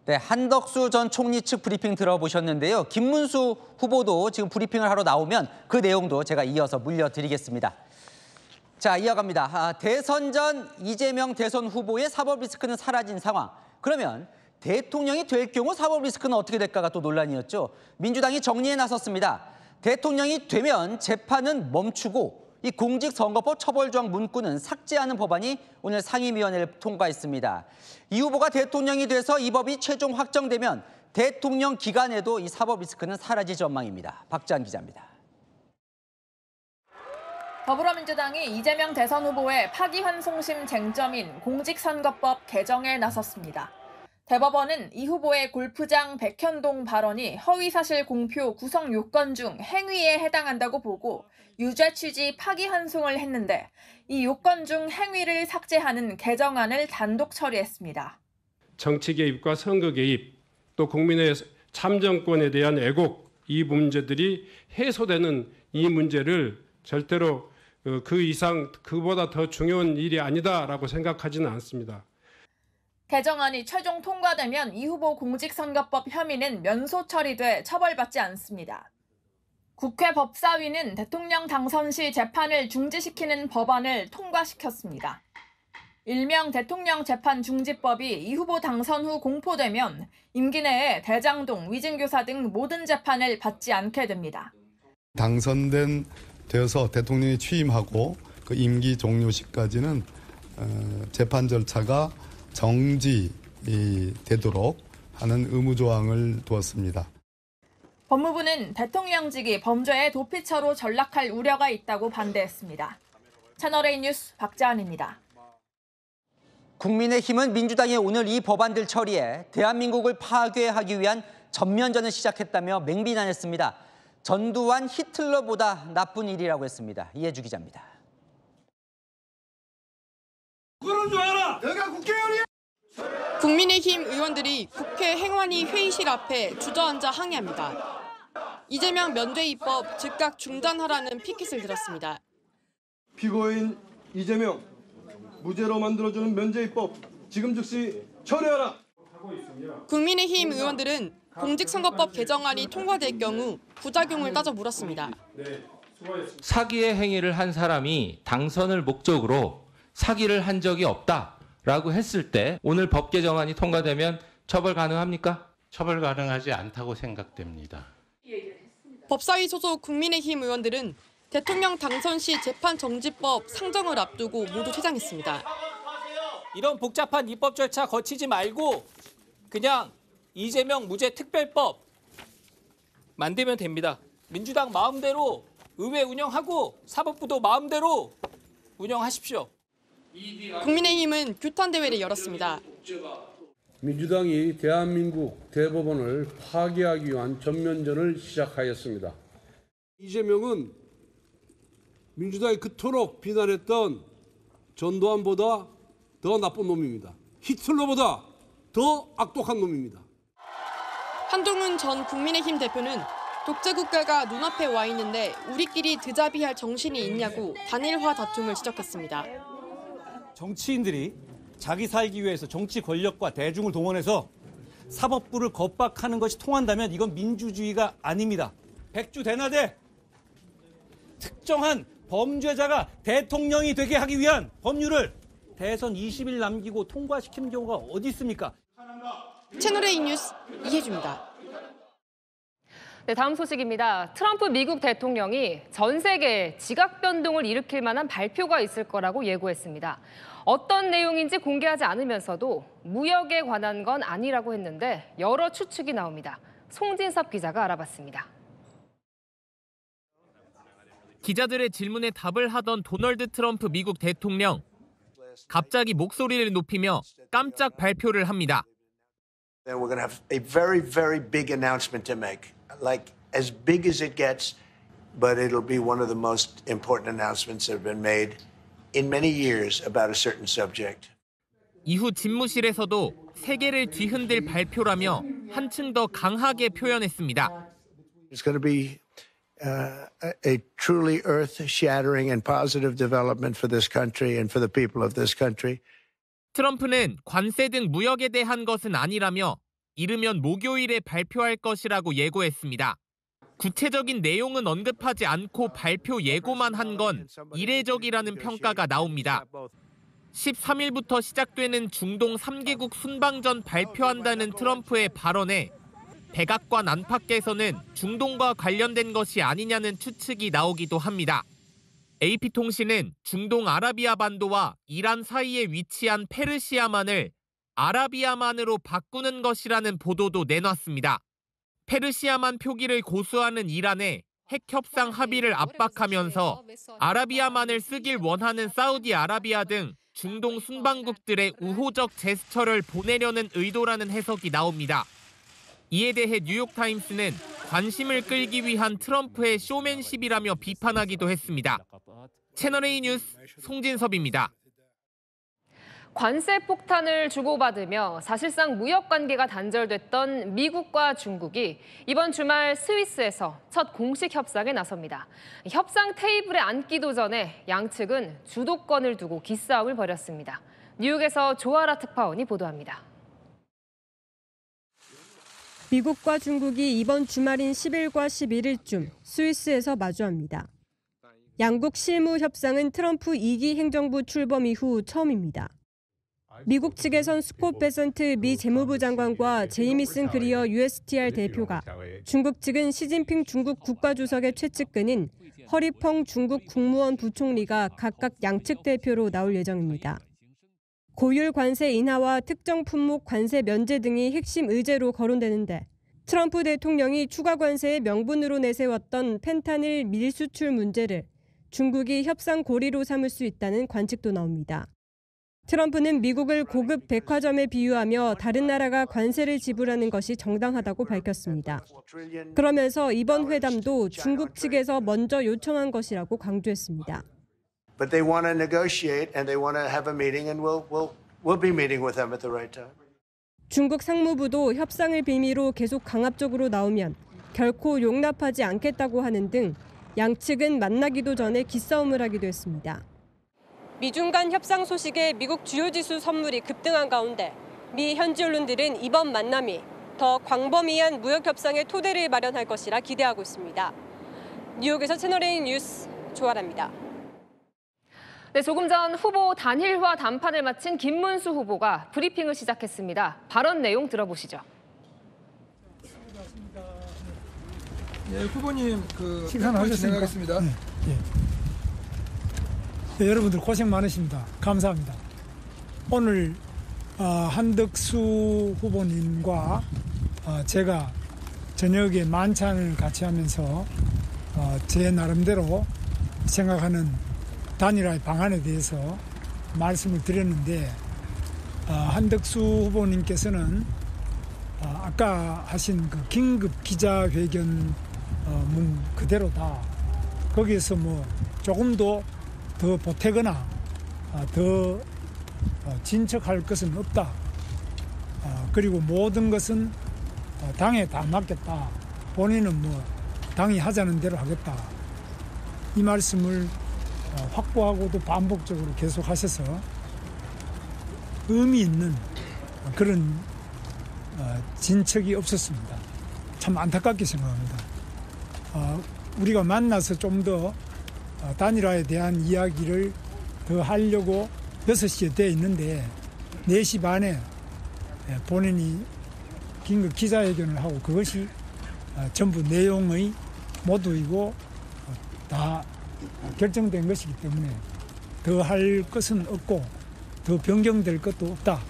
네, 한덕수 전 총리 측 브리핑 들어보셨는데요. 김문수 후보도 지금 브리핑을 하러 나오면 그 내용도 제가 이어서 물려드리겠습니다. 자, 이어갑니다. 대선 전 이재명 대선 후보의 사법 리스크는 사라진 상황. 그러면 대통령이 될 경우 사법 리스크는 어떻게 될까가 또 논란이었죠. 민주당이 정리에 나섰습니다. 대통령이 되면 재판은 멈추고 이 공직선거법 처벌조항 문구는 삭제하는 법안이 오늘 상임위원회를 통과했습니다. 이 후보가 대통령이 돼서 이 법이 최종 확정되면 대통령 기간에도 이 사법 리스크는 사라질 전망입니다. 박지한 기자입니다. 더불어민주당이 이재명 대선 후보의 파기환송심 쟁점인 공직선거법 개정에 나섰습니다. 대법원은 이 후보의 골프장 백현동 발언이 허위사실 공표 구성 요건 중 행위에 해당한다고 보고 유죄 취지 파기환송을 했는데 이 요건 중 행위를 삭제하는 개정안을 단독 처리했습니다. 정치 개입과 선거 개입, 또 국민의 참정권에 대한 애국, 이 문제들이 해소되는 이 문제를 절대로 그 이상 그보다 더 중요한 일이 아니다라고 생각하지는 않습니다. 개정안이 최종 통과되면 이 후보 공직선거법 혐의는 면소 처리돼 처벌받지 않습니다. 국회 법사위는 대통령 당선 시 재판을 중지시키는 법안을 통과시켰습니다. 일명 대통령 재판 중지법이 이 후보 당선 후 공포되면 임기 내에 대장동, 위증교사 등 모든 재판을 받지 않게 됩니다. 되어서 대통령이 취임하고 그 임기 종료 시까지는 재판 절차가 정지되도록 하는 의무조항을 두었습니다. 법무부는 대통령직이 범죄의 도피처로 전락할 우려가 있다고 반대했습니다. 채널A 뉴스 박지한입니다. 국민의힘은 민주당이 오늘 이 법안들 처리해 대한민국을 파괴하기 위한 전면전을 시작했다며 맹비난했습니다. 전두환 히틀러보다 나쁜 일이라고 했습니다. 이해주 기자입니다. 그런 줄 알아! 내가 국회의원이야! 국민의힘 의원들이 국회 행안위 회의실 앞에 주저앉아 항의합니다. 이재명 면죄 입법 즉각 중단하라는 피켓을 들었습니다. 피고인 이재명 무죄로 만들어주는 면죄 입법 지금 즉시 철회하라! 국민의힘 의원들은 공직선거법 개정안이 통과될 경우 부작용을 따져 물었습니다. 사기의 행위를 한 사람이 당선을 목적으로 사기를 한 적이 없다라고 했을 때 오늘 법 개정안이 통과되면 처벌 가능합니까? 처벌 가능하지 않다고 생각됩니다. 법사위 소속 국민의힘 의원들은 대통령 당선 시 재판 정지법 상정을 앞두고 모두 퇴장했습니다. 이런 복잡한 입법 절차 거치지 말고 그냥 이재명 무죄 특별법 만들면 됩니다. 민주당 마음대로 의회 운영하고 사법부도 마음대로 운영하십시오. 국민의힘은 규탄 대회를 열었습니다. 민주당이 대한민국 대법원을 파괴하기 위한 전면전을 시작하였습니다. 이재명은 민주당이 그토록 비난했던 전두환보다 더 나쁜 놈입니다. 히틀러보다 더 악독한 놈입니다. 한동훈 전 국민의힘 대표는 독재국가가 눈앞에 와 있는데 우리끼리 드자비할 정신이 있냐고 단일화 다툼을 지적했습니다. 정치인들이 자기 살기 위해서 정치 권력과 대중을 동원해서 사법부를 겁박하는 것이 통한다면 이건 민주주의가 아닙니다. 백주대나대 특정한 범죄자가 대통령이 되게 하기 위한 법률을 대선 20일 남기고 통과시키는 경우가 어디 있습니까? 채널A 뉴스 이혜주입니다. 네, 다음 소식입니다. 트럼프 미국 대통령이 전 세계에 지각 변동을 일으킬 만한 발표가 있을 거라고 예고했습니다. 어떤 내용인지 공개하지 않으면서도 무역에 관한 건 아니라고 했는데 여러 추측이 나옵니다. 송진섭 기자가 알아봤습니다. 기자들의 질문에 답을 하던 도널드 트럼프 미국 대통령. 갑자기 목소리를 높이며 깜짝 발표를 합니다. Then we're going to have a very, very big announcement to make, like as big as it gets, but it'll be one of the most important announcements that have been made in many years about a certain subject. 이후 집무실에서도 세계를 뒤흔들 발표라며 한층 더 강하게 표현했습니다. It's going to be a truly earth-shattering and positive development for this country and for the people of this country. 트럼프는 관세 등 무역에 대한 것은 아니라며 이르면 목요일에 발표할 것이라고 예고했습니다. 구체적인 내용은 언급하지 않고 발표 예고만 한 건 이례적이라는 평가가 나옵니다. 13일부터 시작되는 중동 3개국 순방전 발표한다는 트럼프의 발언에 백악관 안팎에서는 중동과 관련된 것이 아니냐는 추측이 나오기도 합니다. AP통신은 중동 아라비아 반도와 이란 사이에 위치한 페르시아만을 아라비아만으로 바꾸는 것이라는 보도도 내놨습니다. 페르시아만 표기를 고수하는 이란에 핵 협상 합의를 압박하면서 아라비아만을 쓰길 원하는 사우디아라비아 등 중동 순방국들의 우호적 제스처를 보내려는 의도라는 해석이 나옵니다. 이에 대해 뉴욕타임스는 관심을 끌기 위한 트럼프의 쇼맨십이라며 비판하기도 했습니다. 채널A 뉴스 송진섭입니다. 관세 폭탄을 주고받으며 사실상 무역 관계가 단절됐던 미국과 중국이 이번 주말 스위스에서 첫 공식 협상에 나섭니다. 협상 테이블에 앉기도 전에 양측은 주도권을 두고 기싸움을 벌였습니다. 뉴욕에서 조아라 특파원이 보도합니다. 미국과 중국이 이번 주말인 10일과 11일쯤 스위스에서 마주합니다. 양국 실무 협상은 트럼프 2기 행정부 출범 이후 처음입니다. 미국 측에선 스콧 베선트 미 재무부 장관과 제이미슨 그리어 USTR 대표가, 중국 측은 시진핑 중국 국가주석의 최측근인 허리펑 중국 국무원 부총리가 각각 양측 대표로 나올 예정입니다. 고율 관세 인하와 특정 품목 관세 면제 등이 핵심 의제로 거론되는데, 트럼프 대통령이 추가 관세의 명분으로 내세웠던 펜타닐 밀수출 문제를 중국이 협상 고리로 삼을 수 있다는 관측도 나옵니다. 트럼프는 미국을 고급 백화점에 비유하며 다른 나라가 관세를 지불하는 것이 정당하다고 밝혔습니다. 그러면서 이번 회담도 중국 측에서 먼저 요청한 것이라고 강조했습니다. But they want to negotiate and they want to have a meeting and we'll be meeting with them at the right time. 중국 상무부도 협상을 빌미로 계속 강압적으로 나오면 결코 용납하지 않겠다고 하는 등 양측은 만나기도 전에 기싸움을 하기도 했습니다. 미중 간 협상 소식에 미국 주요 지수 선물이 급등한 가운데 미 현지 언론들은 이번 만남이 더 광범위한 무역 협상의 토대를 마련할 것이라 기대하고 있습니다. 뉴욕에서 채널A 뉴스 조아라입니다. 네, 조금 전 후보 단일화 담판을 마친 김문수 후보가 브리핑을 시작했습니다. 발언 내용 들어보시죠. 네, 후보님 진행하겠습니다. 네, 여러분들 고생 많으십니다. 감사합니다. 오늘 한덕수 후보님과 제가 저녁에 만찬을 같이 하면서 제 나름대로 생각하는 단일화의 방안에 대해서 말씀을 드렸는데, 한덕수 후보님께서는 아까 하신 그 긴급 기자회견 문 그대로다. 거기에서 뭐 조금도 더 보태거나 더 진척할 것은 없다. 그리고 모든 것은 당에 다 맡겼다. 본인은 뭐 당이 하자는 대로 하겠다. 이 말씀을 확보하고도 반복적으로 계속 하셔서 의미 있는 그런 진척이 없었습니다. 참 안타깝게 생각합니다. 우리가 만나서 좀 더 단일화에 대한 이야기를 더 하려고 6시에 돼 있는데 4시 반에 본인이 긴급 기자회견을 하고 그것이 전부 내용의 모두이고 다 결정된 것이기 때문에 더 할 것은 없고 더 변경될 것도 없다.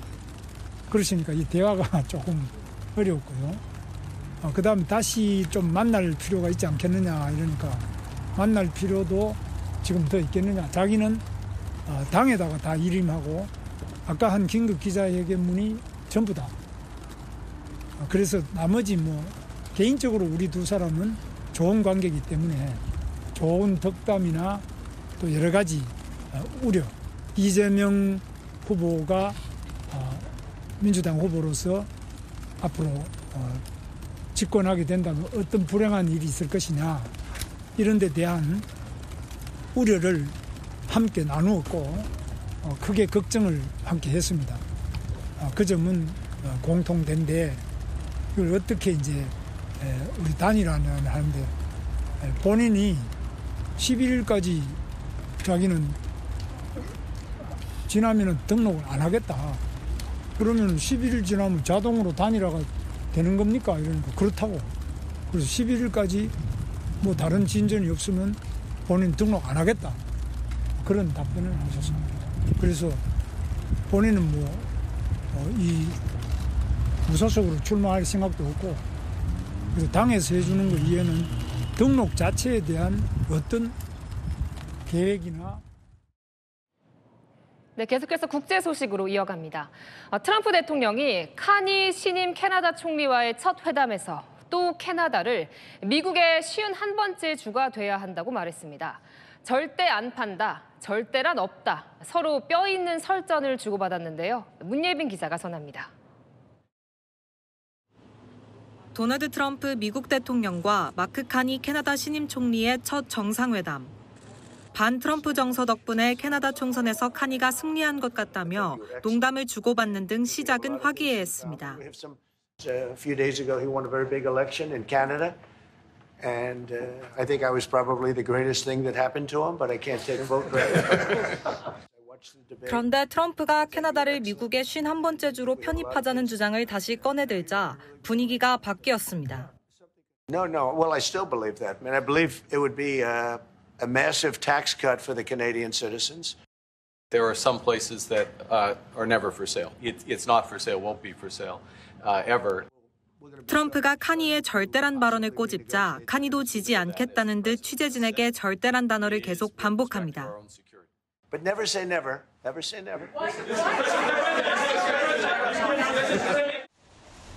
그러시니까 이 대화가 조금 어려웠고요. 그 다음에 다시 좀 만날 필요가 있지 않겠느냐 이러니까 만날 필요도 지금 더 있겠느냐. 자기는 당에다가 다 일임하고 아까 한 긴급 기자회견문이 전부 다. 그래서 나머지 뭐 개인적으로 우리 두 사람은 좋은 관계이기 때문에 좋은 덕담이나 또 여러 가지 우려. 이재명 후보가 민주당 후보로서 앞으로 집권하게 된다면 어떤 불행한 일이 있을 것이냐 이런 데 대한 우려를 함께 나누었고 크게 걱정을 함께 했습니다. 그 점은 공통된데 이걸 어떻게 이제 우리 단일화는 하는데 본인이 11일까지 자기는 지나면은 등록을 안 하겠다. 그러면 11일 지나면 자동으로 단일화가 되는 겁니까? 이러니까 그렇다고. 그래서 11일까지 뭐 다른 진전이 없으면 본인 등록 안 하겠다. 그런 답변을 하셨습니다. 그래서 본인은 이 무소속으로 출마할 생각도 없고 그래서 당에서 해주는 거 이해는 등록 자체에 대한 어떤 계획이나 네, 계속해서 국제 소식으로 이어갑니다. 트럼프 대통령이 카니 신임 캐나다 총리와의 첫 회담에서 또 캐나다를 미국의 51번째 주가 돼야 한다고 말했습니다. 절대 안 판다, 절대란 없다. 서로 뼈 있는 설전을 주고받았는데요. 문예빈 기자가 전합니다. 도널드 트럼프 미국 대통령과 마크 카니 캐나다 신임 총리의 첫 정상회담. 반 트럼프 정서 덕분에 캐나다 총선에서 카니가 승리한 것 같다며 농담을 주고받는 등 시작은 화기애애했습니다. A few days ago, he won a very big election in Canada, and I think I was probably the greatest thing that happened to him, but I can't take full credit. 그런데 트럼프가 캐나다를 미국의 51번째 주로 편입하자는 주장을 다시 꺼내들자 분위기가 바뀌었습니다. No. Well, I still believe that. I mean, I believe it would be a massive tax cut for the Canadian citizens. There are some places that are never for sale. It's not for sale, won't be for sale ever. 트럼프가 카니의 절대란 발언을 꼬집자 카니도 지지 않겠다는 듯 취재진에게 절대란 단어를 계속 반복합니다. But never say never. Never say never.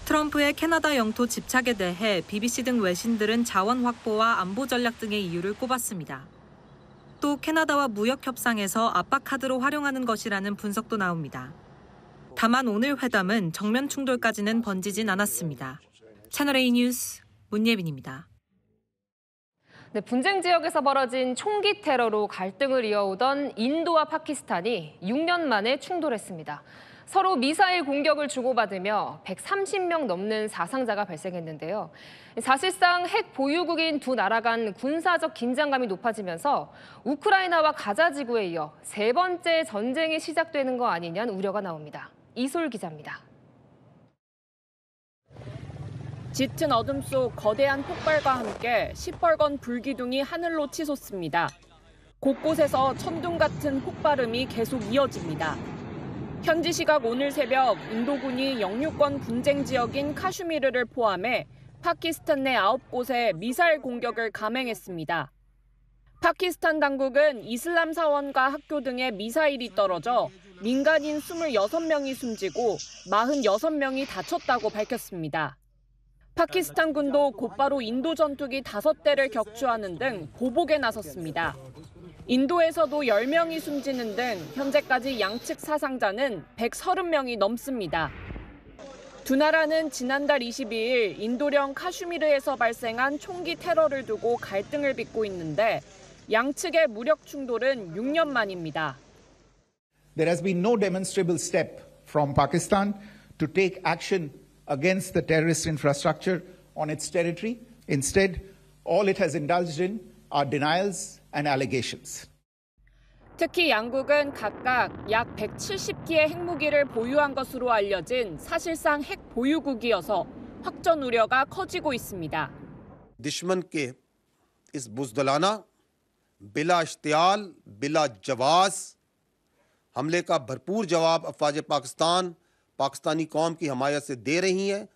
트럼프의 캐나다 영토 집착에 대해 BBC 등 외신들은 자원 확보와 안보 전략 등의 이유를 꼽았습니다. 또 캐나다와 무역 협상에서 압박 카드로 활용하는 것이라는 분석도 나옵니다. 다만 오늘 회담은 정면 충돌까지는 번지진 않았습니다. 채널A 뉴스 문예빈입니다. 네, 분쟁 지역에서 벌어진 총기 테러로 갈등을 이어오던 인도와 파키스탄이 6년 만에 충돌했습니다. 서로 미사일 공격을 주고받으며 130명 넘는 사상자가 발생했는데요. 사실상 핵 보유국인 두 나라 간 군사적 긴장감이 높아지면서 우크라이나와 가자 지구에 이어 세 번째 전쟁이 시작되는 거 아니냐는 우려가 나옵니다. 이솔 기자입니다. 짙은 어둠 속 거대한 폭발과 함께 시뻘건 불기둥이 하늘로 치솟습니다. 곳곳에서 천둥 같은 폭발음이 계속 이어집니다. 현지 시각 오늘 새벽 인도군이 영유권 분쟁 지역인 카슈미르를 포함해 파키스탄 내 9곳에 미사일 공격을 감행했습니다. 파키스탄 당국은 이슬람 사원과 학교 등에 미사일이 떨어져 민간인 26명이 숨지고 46명이 다쳤다고 밝혔습니다. 파키스탄 군도 곧바로 인도 전투기 5대를 격추하는 등 보복에 나섰습니다. 인도에서도 10명이 숨지는 등 현재까지 양측 사상자는 130명이 넘습니다. 두 나라는 지난달 22일 인도령 카슈미르에서 발생한 총기 테러를 두고 갈등을 빚고 있는데 양측의 무력 충돌은 6년 만입니다. There has been no demonstrable step from Pakistan to take action against the terrorist infrastructure on its territory. Instead, all it has indulged in are denials and allegations. 특히 양국은 각각 약 170기의 핵무기를 보유한 것으로 알려진 사실상 핵 보유국이어서 확전 우려가 커지고 있습니다. दुश्मन के इस बुज़दिलाना बिला इश्तियाल बिला जवाज़ हमले का भरपूर जवाब अफ़वाज पाकिस्तान पाकिस्तानी कौम की हमायत से दे रही हैं.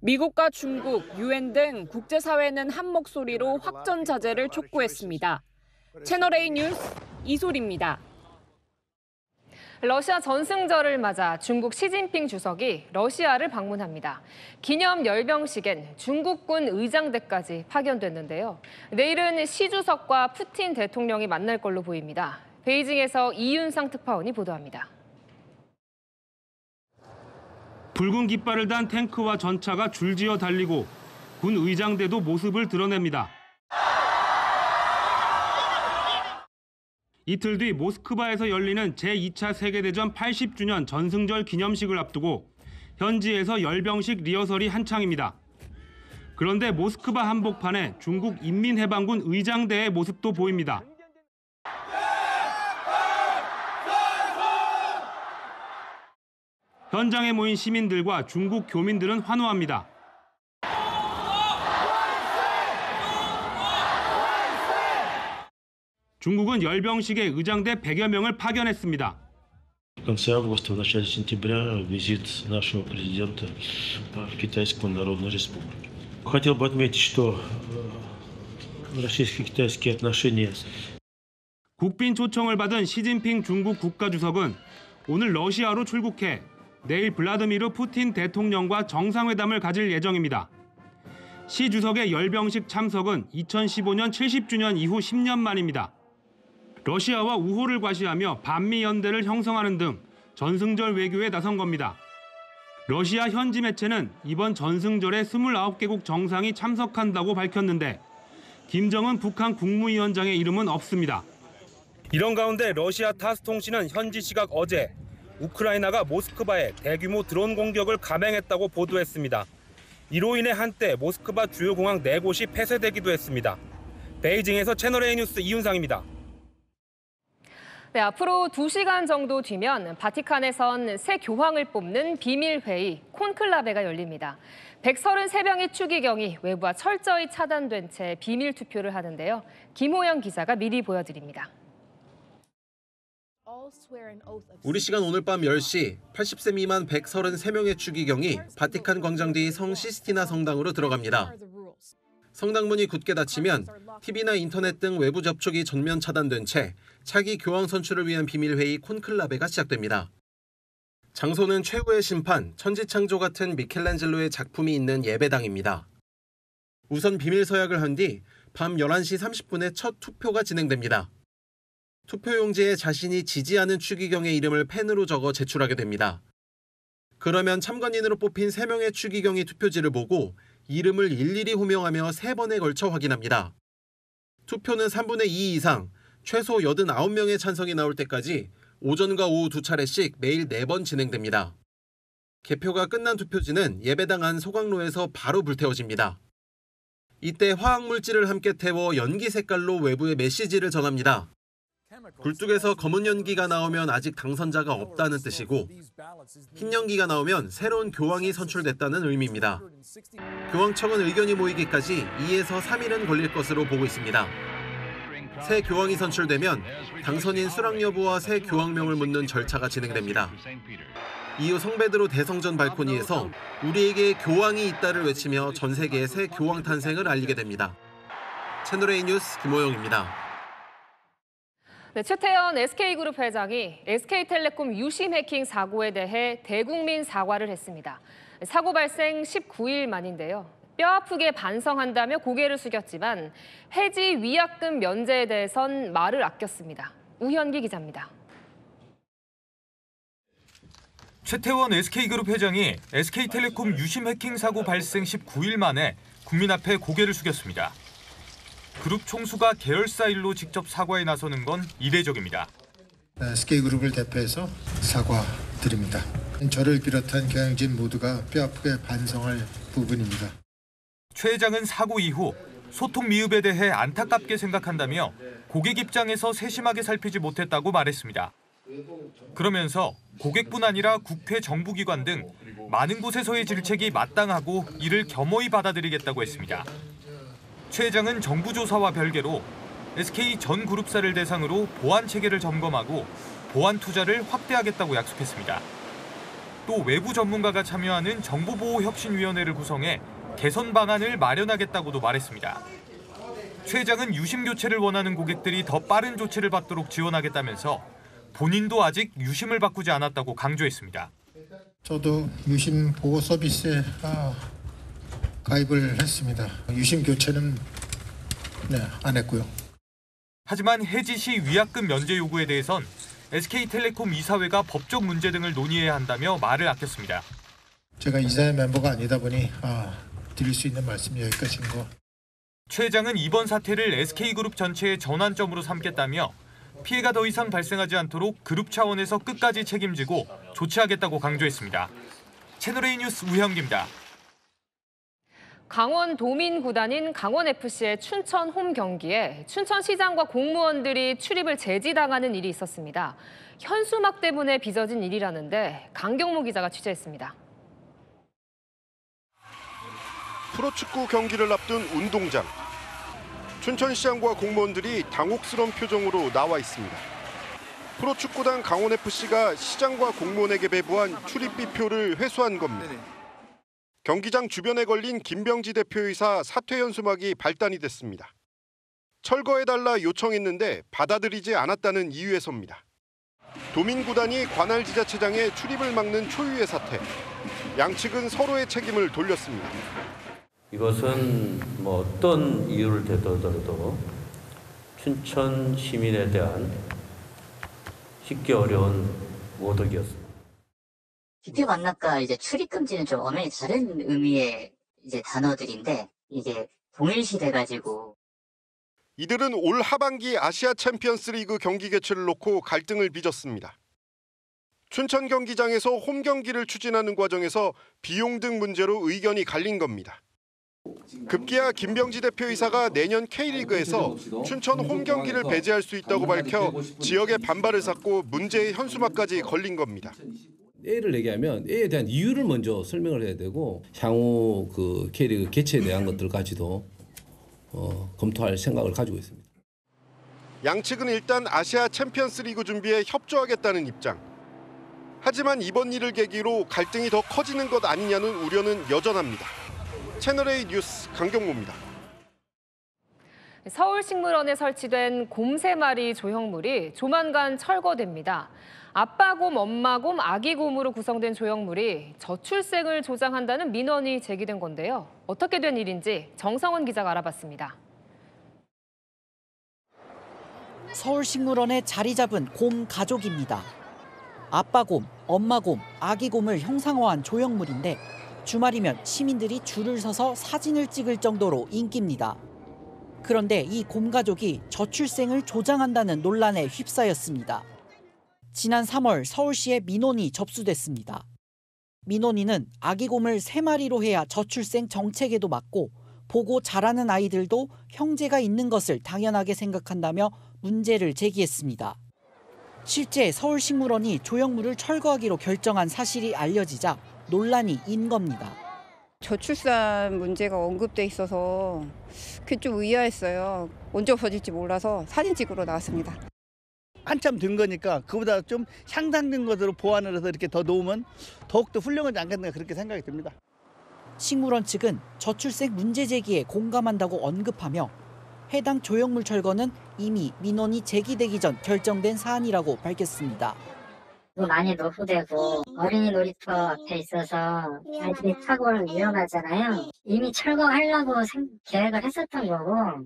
미국과 중국, 유엔 등 국제사회는 한 목소리로 확전 자제를 촉구했습니다. 채널A 뉴스 이솔입니다. 러시아 전승절을 맞아 중국 시진핑 주석이 러시아를 방문합니다. 기념 열병식엔 중국군 의장대까지 파견됐는데요. 내일은 시 주석과 푸틴 대통령이 만날 걸로 보입니다. 베이징에서 이윤상 특파원이 보도합니다. 붉은 깃발을 단 탱크와 전차가 줄지어 달리고 군 의장대도 모습을 드러냅니다. 이틀 뒤 모스크바에서 열리는 제2차 세계대전 80주년 전승절 기념식을 앞두고 현지에서 열병식 리허설이 한창입니다. 그런데 모스크바 한복판에 중국 인민해방군 의장대의 모습도 보입니다. 현장에 모인 시민들과 중국 교민들은 환호합니다. 중국은 열병식에 의장대 100여 명을 파견했습니다. В конце августа, в начале сентября визит нашего президента в Китайскую Народную Республику. Хотел бы отметить, что российско-китайские отношения. 국빈 초청을 받은 시진핑 중국 국가주석은 오늘 러시아로 출국해 내일 블라디미르 푸틴 대통령과 정상회담을 가질 예정입니다. 시 주석의 열병식 참석은 2015년 70주년 이후 10년 만입니다. 러시아와 우호를 과시하며 반미 연대를 형성하는 등 전승절 외교에 나선 겁니다. 러시아 현지 매체는 이번 전승절에 29개국 정상이 참석한다고 밝혔는데 김정은 북한 국무위원장의 이름은 없습니다. 이런 가운데 러시아 타스 통신은 현지 시각 어제 우크라이나가 모스크바에 대규모 드론 공격을 감행했다고 보도했습니다. 이로 인해 한때 모스크바 주요 공항 4곳이 폐쇄되기도 했습니다. 베이징에서 채널A 뉴스 이윤상입니다. 네, 앞으로 2시간 정도 뒤면 바티칸에선 새 교황을 뽑는 비밀회의 콘클라베가 열립니다. 133명의 추기경이 외부와 철저히 차단된 채 비밀 투표를 하는데요. 김호영 기자가 미리 보여드립니다. 우리 시간 오늘 밤 10시 80세 미만 133명의 추기경이 바티칸 광장 뒤 성 시스티나 성당으로 들어갑니다. 성당문이 굳게 닫히면 TV나 인터넷 등 외부 접촉이 전면 차단된 채 차기 교황 선출을 위한 비밀회의 콘클라베가 시작됩니다. 장소는 최후의 심판, 천지창조 같은 미켈란젤로의 작품이 있는 예배당입니다. 우선 비밀 서약을 한 뒤 밤 11시 30분에 첫 투표가 진행됩니다. 투표용지에 자신이 지지하는 추기경의 이름을 펜으로 적어 제출하게 됩니다. 그러면 참관인으로 뽑힌 3명의 추기경이 투표지를 보고 이름을 일일이 호명하며 3번에 걸쳐 확인합니다. 투표는 3분의 2 이상, 최소 89명의 찬성이 나올 때까지 오전과 오후 2차례씩 매일 4번 진행됩니다. 개표가 끝난 투표지는 예배당 안 소각로에서 바로 불태워집니다. 이때 화학물질을 함께 태워 연기 색깔로 외부에 메시지를 전합니다. 굴뚝에서 검은 연기가 나오면 아직 당선자가 없다는 뜻이고 흰 연기가 나오면 새로운 교황이 선출됐다는 의미입니다. 교황청은 의견이 모이기까지 2에서 3일은 걸릴 것으로 보고 있습니다. 새 교황이 선출되면 당선인 수락 여부와 새 교황명을 묻는 절차가 진행됩니다. 이후 성베드로 대성전 발코니에서 우리에게 교황이 있다를 외치며 전 세계의 새 교황 탄생을 알리게 됩니다. 채널A 뉴스 김호영입니다. 네, 최태원 SK그룹 회장이 SK텔레콤 유심 해킹 사고에 대해 대국민 사과를 했습니다. 사고 발생 19일 만인데요. 뼈아프게 반성한다며 고개를 숙였지만 해지 위약금 면제에 대해선 말을 아꼈습니다. 우현기 기자입니다. 최태원 SK그룹 회장이 SK텔레콤 유심 해킹 사고 발생 19일 만에 국민 앞에 고개를 숙였습니다. 그룹 총수가 계열사 일로 직접 사과에 나서는 건 이례적입니다. SK그룹을 대표해서 사과드립니다. 저를 비롯한 경영진 모두가 뼈아프게 반성할 부분입니다. 최 회장은 사고 이후 소통 미흡에 대해 안타깝게 생각한다며 고객 입장에서 세심하게 살피지 못했다고 말했습니다. 그러면서 고객뿐 아니라 국회 정부기관 등 많은 곳에서의 질책이 마땅하고 이를 겸허히 받아들이겠다고 했습니다. 최 회장은 정부 조사와 별개로 SK 전 그룹사를 대상으로 보안 체계를 점검하고 보안 투자를 확대하겠다고 약속했습니다. 또 외부 전문가가 참여하는 정보보호혁신위원회를 구성해 개선 방안을 마련하겠다고도 말했습니다. 최 회장은 유심 교체를 원하는 고객들이 더 빠른 조치를 받도록 지원하겠다면서 본인도 아직 유심을 바꾸지 않았다고 강조했습니다. 저도 유심 보호 서비스에 가입을 했습니다. 유심 교체는 안 했고요. 하지만 해지 시 위약금 면제 요구에 대해선 SK텔레콤 이사회가 법적 문제 등을 논의해야 한다며 말을 아꼈습니다. 제가 이사회 멤버가 아니다 보니 드릴 수 있는 말씀이 여기까지인 거. 최 회장은 이번 사태를 SK그룹 전체의 전환점으로 삼겠다며 피해가 더 이상 발생하지 않도록 그룹 차원에서 끝까지 책임지고 조치하겠다고 강조했습니다. 채널A 뉴스 우형기입니다. 강원 도민 구단인 강원FC의 춘천 홈 경기에 춘천시장과 공무원들이 출입을 제지당하는 일이 있었습니다. 현수막 때문에 빚어진 일이라는데 강경모 기자가 취재했습니다. 프로축구 경기를 앞둔 운동장. 춘천시장과 공무원들이 당혹스러운 표정으로 나와 있습니다. 프로축구단 강원FC가 시장과 공무원에게 배부한 출입비표를 회수한 겁니다. 경기장 주변에 걸린 김병지 대표이사 사퇴 현수막이 발단이 됐습니다. 철거해달라 요청했는데 받아들이지 않았다는 이유에서입니다. 도민구단이 관할 지자체장의 출입을 막는 초유의 사태. 양측은 서로의 책임을 돌렸습니다. 이것은 어떤 이유를 대더라도 춘천 시민에 대한 쉽기 어려운 모독이었습니다. 비표 반납과 이제 출입 금지는 좀 엄연히 다른 의미의 이제 단어들인데 이게 동일시돼가지고. 이들은 올 하반기 아시아 챔피언스리그 경기 개최를 놓고 갈등을 빚었습니다. 춘천 경기장에서 홈 경기를 추진하는 과정에서 비용 등 문제로 의견이 갈린 겁니다. 급기야 김병지 대표이사가 내년 K리그에서 춘천 홈 경기를 배제할 수 있다고 밝혀 지역의 반발을 샀고 문제의 현수막까지 걸린 겁니다. A를 얘기하면 A에 대한 이유를 먼저 설명을 해야 되고 향후 그 K리그 개최에 대한 것들까지도 검토할 생각을 가지고 있습니다. 양측은 일단 아시아 챔피언스리그 준비에 협조하겠다는 입장. 하지만 이번 일을 계기로 갈등이 더 커지는 것 아니냐는 우려는 여전합니다. 채널A 뉴스 강경모입니다. 서울식물원에 설치된 곰 3마리 조형물이 조만간 철거됩니다. 아빠곰, 엄마곰, 아기곰으로 구성된 조형물이 저출생을 조장한다는 민원이 제기된 건데요. 어떻게 된 일인지 정성원 기자가 알아봤습니다. 서울식물원에 자리 잡은 곰 가족입니다. 아빠곰, 엄마곰, 아기곰을 형상화한 조형물인데 주말이면 시민들이 줄을 서서 사진을 찍을 정도로 인기입니다. 그런데 이 곰 가족이 저출생을 조장한다는 논란에 휩싸였습니다. 지난 3월 서울시에 민원이 접수됐습니다. 민원인은 아기곰을 3마리로 해야 저출생 정책에도 맞고 보고 자라는 아이들도 형제가 있는 것을 당연하게 생각한다며 문제를 제기했습니다. 실제 서울식물원이 조형물을 철거하기로 결정한 사실이 알려지자 논란이 인 겁니다. 저출산 문제가 언급돼 있어서 그게 좀 의아했어요. 언제 없어질지 몰라서 사진 찍으러 나왔습니다. 한참 된 거니까 그보다 좀 향상된 것으로 보완을 해서 이렇게 더 놓으면 더욱더 훌륭하지 않겠나 그렇게 생각이 듭니다. 식물원 측은 저출생 문제 제기에 공감한다고 언급하며 해당 조형물 철거는 이미 민원이 제기되기 전 결정된 사안이라고 밝혔습니다. 많이 노후되고 어린이 놀이터 앞에 있어서 아이들이 타고 위험하잖아요. 이미 철거하려고 계획을 했었던 거고.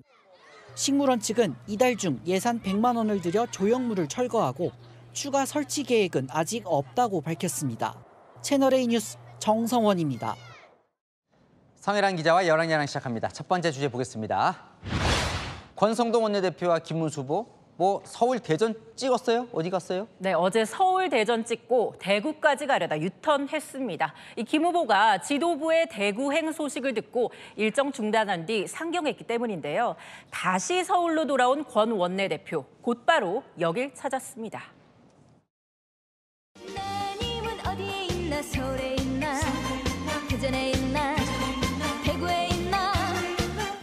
식물원 측은 이달 중 예산 100만 원을 들여 조형물을 철거하고 추가 설치 계획은 아직 없다고 밝혔습니다. 채널A 뉴스 정성원입니다. 성혜란 기자와 여랑야랑 시작합니다. 첫 번째 주제 보겠습니다. 권성동 원내대표와 김문수 후보 서울 대전 찍었어요? 어디 갔어요? 네, 어제 서울 대전 찍고 대구까지 가려다 유턴했습니다. 이 김 후보가 지도부의 대구행 소식을 듣고 일정 중단한 뒤 상경했기 때문인데요. 다시 서울로 돌아온 권 원내대표 곧바로 여길 찾았습니다. 따님은 어디에 있나 서울에 있나 대전에 있나 대구에 있나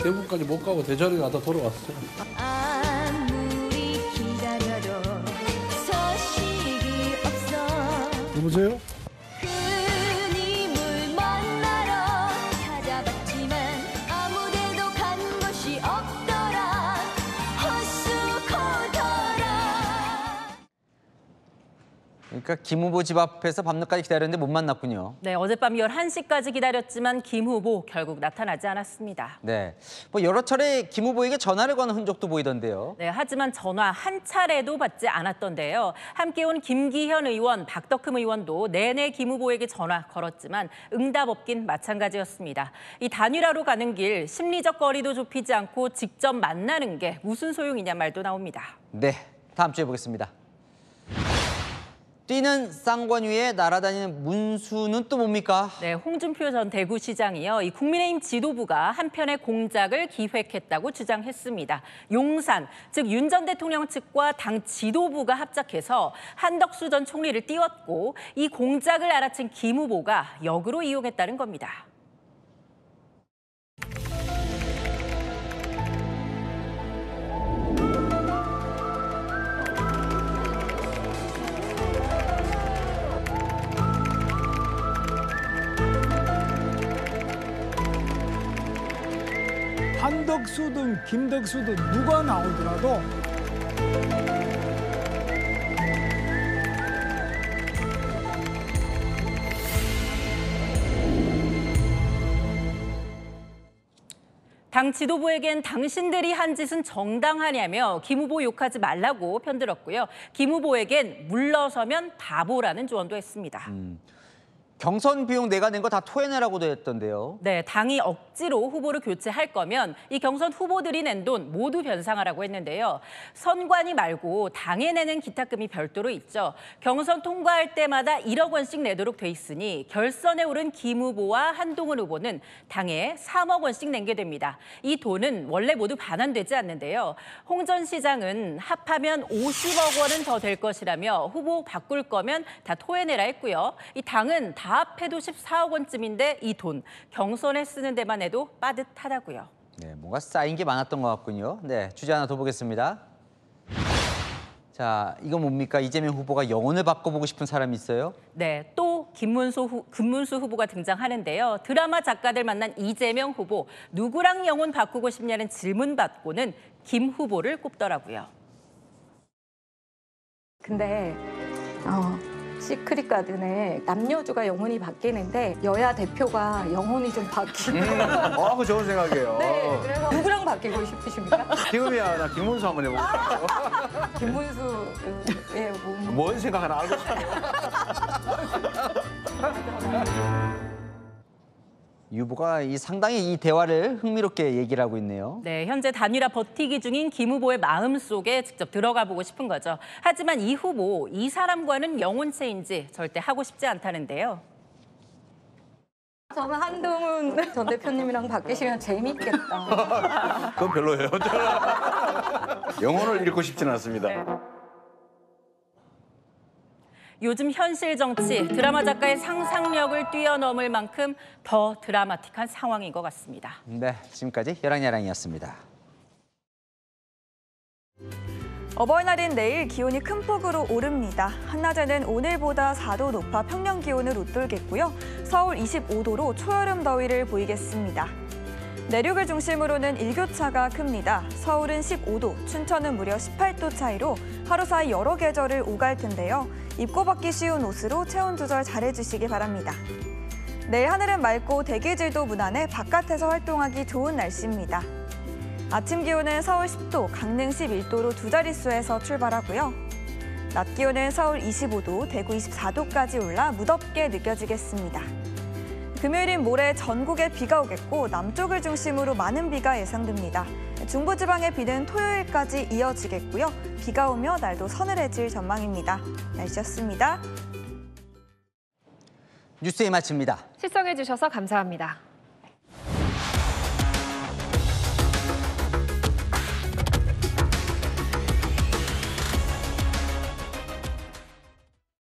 대구까지 못 가고 대전에 가다 돌아왔어요. 여보세요? 그님을 만나러 찾아봤지만 아무데도 간 곳이 없더라 헛수고더라. 그러니까 김 후보 집 앞에서 밤늦까지 기다렸는데 못 만났군요. 네, 어젯밤 11시까지 기다렸지만 김 후보 결국 나타나지 않았습니다. 네, 뭐 여러 차례 김 후보에게 전화를 거는 흔적도 보이던데요. 네, 하지만 전화 한 차례도 받지 않았던데요. 함께 온 김기현 의원, 박덕흠 의원도 내내 김 후보에게 전화 걸었지만 응답 없긴 마찬가지였습니다. 이 단일화로 가는 길 심리적 거리도 좁히지 않고 직접 만나는 게 무슨 소용이냐 말도 나옵니다. 네, 다음 주에 보겠습니다. 뛰는 쌍권 위에 날아다니는 문수는 또 뭡니까? 네, 홍준표 전 대구시장이요. 이 국민의힘 지도부가 한편의 공작을 기획했다고 주장했습니다. 용산, 즉 윤 전 대통령 측과 당 지도부가 합작해서 한덕수 전 총리를 띄웠고 이 공작을 알아챈 김 후보가 역으로 이용했다는 겁니다. 한덕수든 김덕수든 누가 나오더라도 당 지도부에겐 당신들이 한 짓은 정당하냐며 김 후보 욕하지 말라고 편들었고요. 김 후보에겐 물러서면 바보라는 조언도 했습니다. 경선 비용 내가 낸 거 다 토해내라고도 했던데요. 네, 당이 억지로 후보를 교체할 거면 이 경선 후보들이 낸 돈 모두 변상하라고 했는데요. 선관위 말고 당에 내는 기탁금이 별도로 있죠. 경선 통과할 때마다 1억 원씩 내도록 돼 있으니 결선에 오른 김 후보와 한동훈 후보는 당에 3억 원씩 낸 게 됩니다. 이 돈은 원래 모두 반환되지 않는데요. 홍 전 시장은 합하면 50억 원은 더 될 것이라며 후보 바꿀 거면 다 토해내라 했고요. 이 당은 다 합해도 14억 원쯤인데 이 돈 경선에 쓰는 데만 해도 빠듯하다고요. 네, 뭔가 쌓인 게 많았던 것 같군요. 네, 주제 하나 더 보겠습니다. 자, 이거 뭡니까? 이재명 후보가 영혼을 바꿔보고 싶은 사람이 있어요? 네, 또 김문수 후보가 등장하는데요. 드라마 작가들 만난 이재명 후보, 누구랑 영혼 바꾸고 싶냐는 질문 받고는 김 후보를 꼽더라고요. 근데 시크릿 가든에 남녀주가 영혼이 바뀌는데 여야 대표가 영혼이 좀 바뀌고. 그거 좋은 생각이에요. 네, 그래서 누구랑 바뀌고 싶으십니까? 지금이야, 나 김문수 한번 해볼게요. 김문수, 예, 뭔 생각 하나 알고 싶어요. 유 후보가 상당히 이 대화를 흥미롭게 얘기를 하고 있네요. 네, 현재 단일화 버티기 중인 김 후보의 마음속에 직접 들어가 보고 싶은 거죠. 하지만 이 후보, 이 사람과는 영혼체인지 절대 하고 싶지 않다는데요. 저는 한동훈 전 대표님이랑 바뀌시면 재밌겠다. 그건 별로예요. 영혼을 잃고 싶지는 않습니다. 네. 요즘 현실 정치, 드라마 작가의 상상력을 뛰어넘을 만큼 더 드라마틱한 상황인 것 같습니다. 네, 지금까지 열랑야랑이었습니다. 어버이날인 내일 기온이 큰 폭으로 오릅니다. 한낮에는 오늘보다 4도 높아 평년 기온을 웃돌겠고요. 서울 25도로 초여름 더위를 보이겠습니다. 내륙을 중심으로는 일교차가 큽니다. 서울은 15도, 춘천은 무려 18도 차이로 하루 사이 여러 계절을 오갈 텐데요. 입고 벗기 쉬운 옷으로 체온 조절 잘해주시기 바랍니다. 내일 하늘은 맑고 대기질도 무난해 바깥에서 활동하기 좋은 날씨입니다. 아침 기온은 서울 10도, 강릉 11도로 두 자릿수에서 출발하고요. 낮 기온은 서울 25도, 대구 24도까지 올라 무덥게 느껴지겠습니다. 금요일인 모레 전국에 비가 오겠고 남쪽을 중심으로 많은 비가 예상됩니다. 중부지방의 비는 토요일까지 이어지겠고요. 비가 오며 날도 서늘해질 전망입니다. 날씨였습니다. 뉴스에 마칩니다. 시청해주셔서 감사합니다.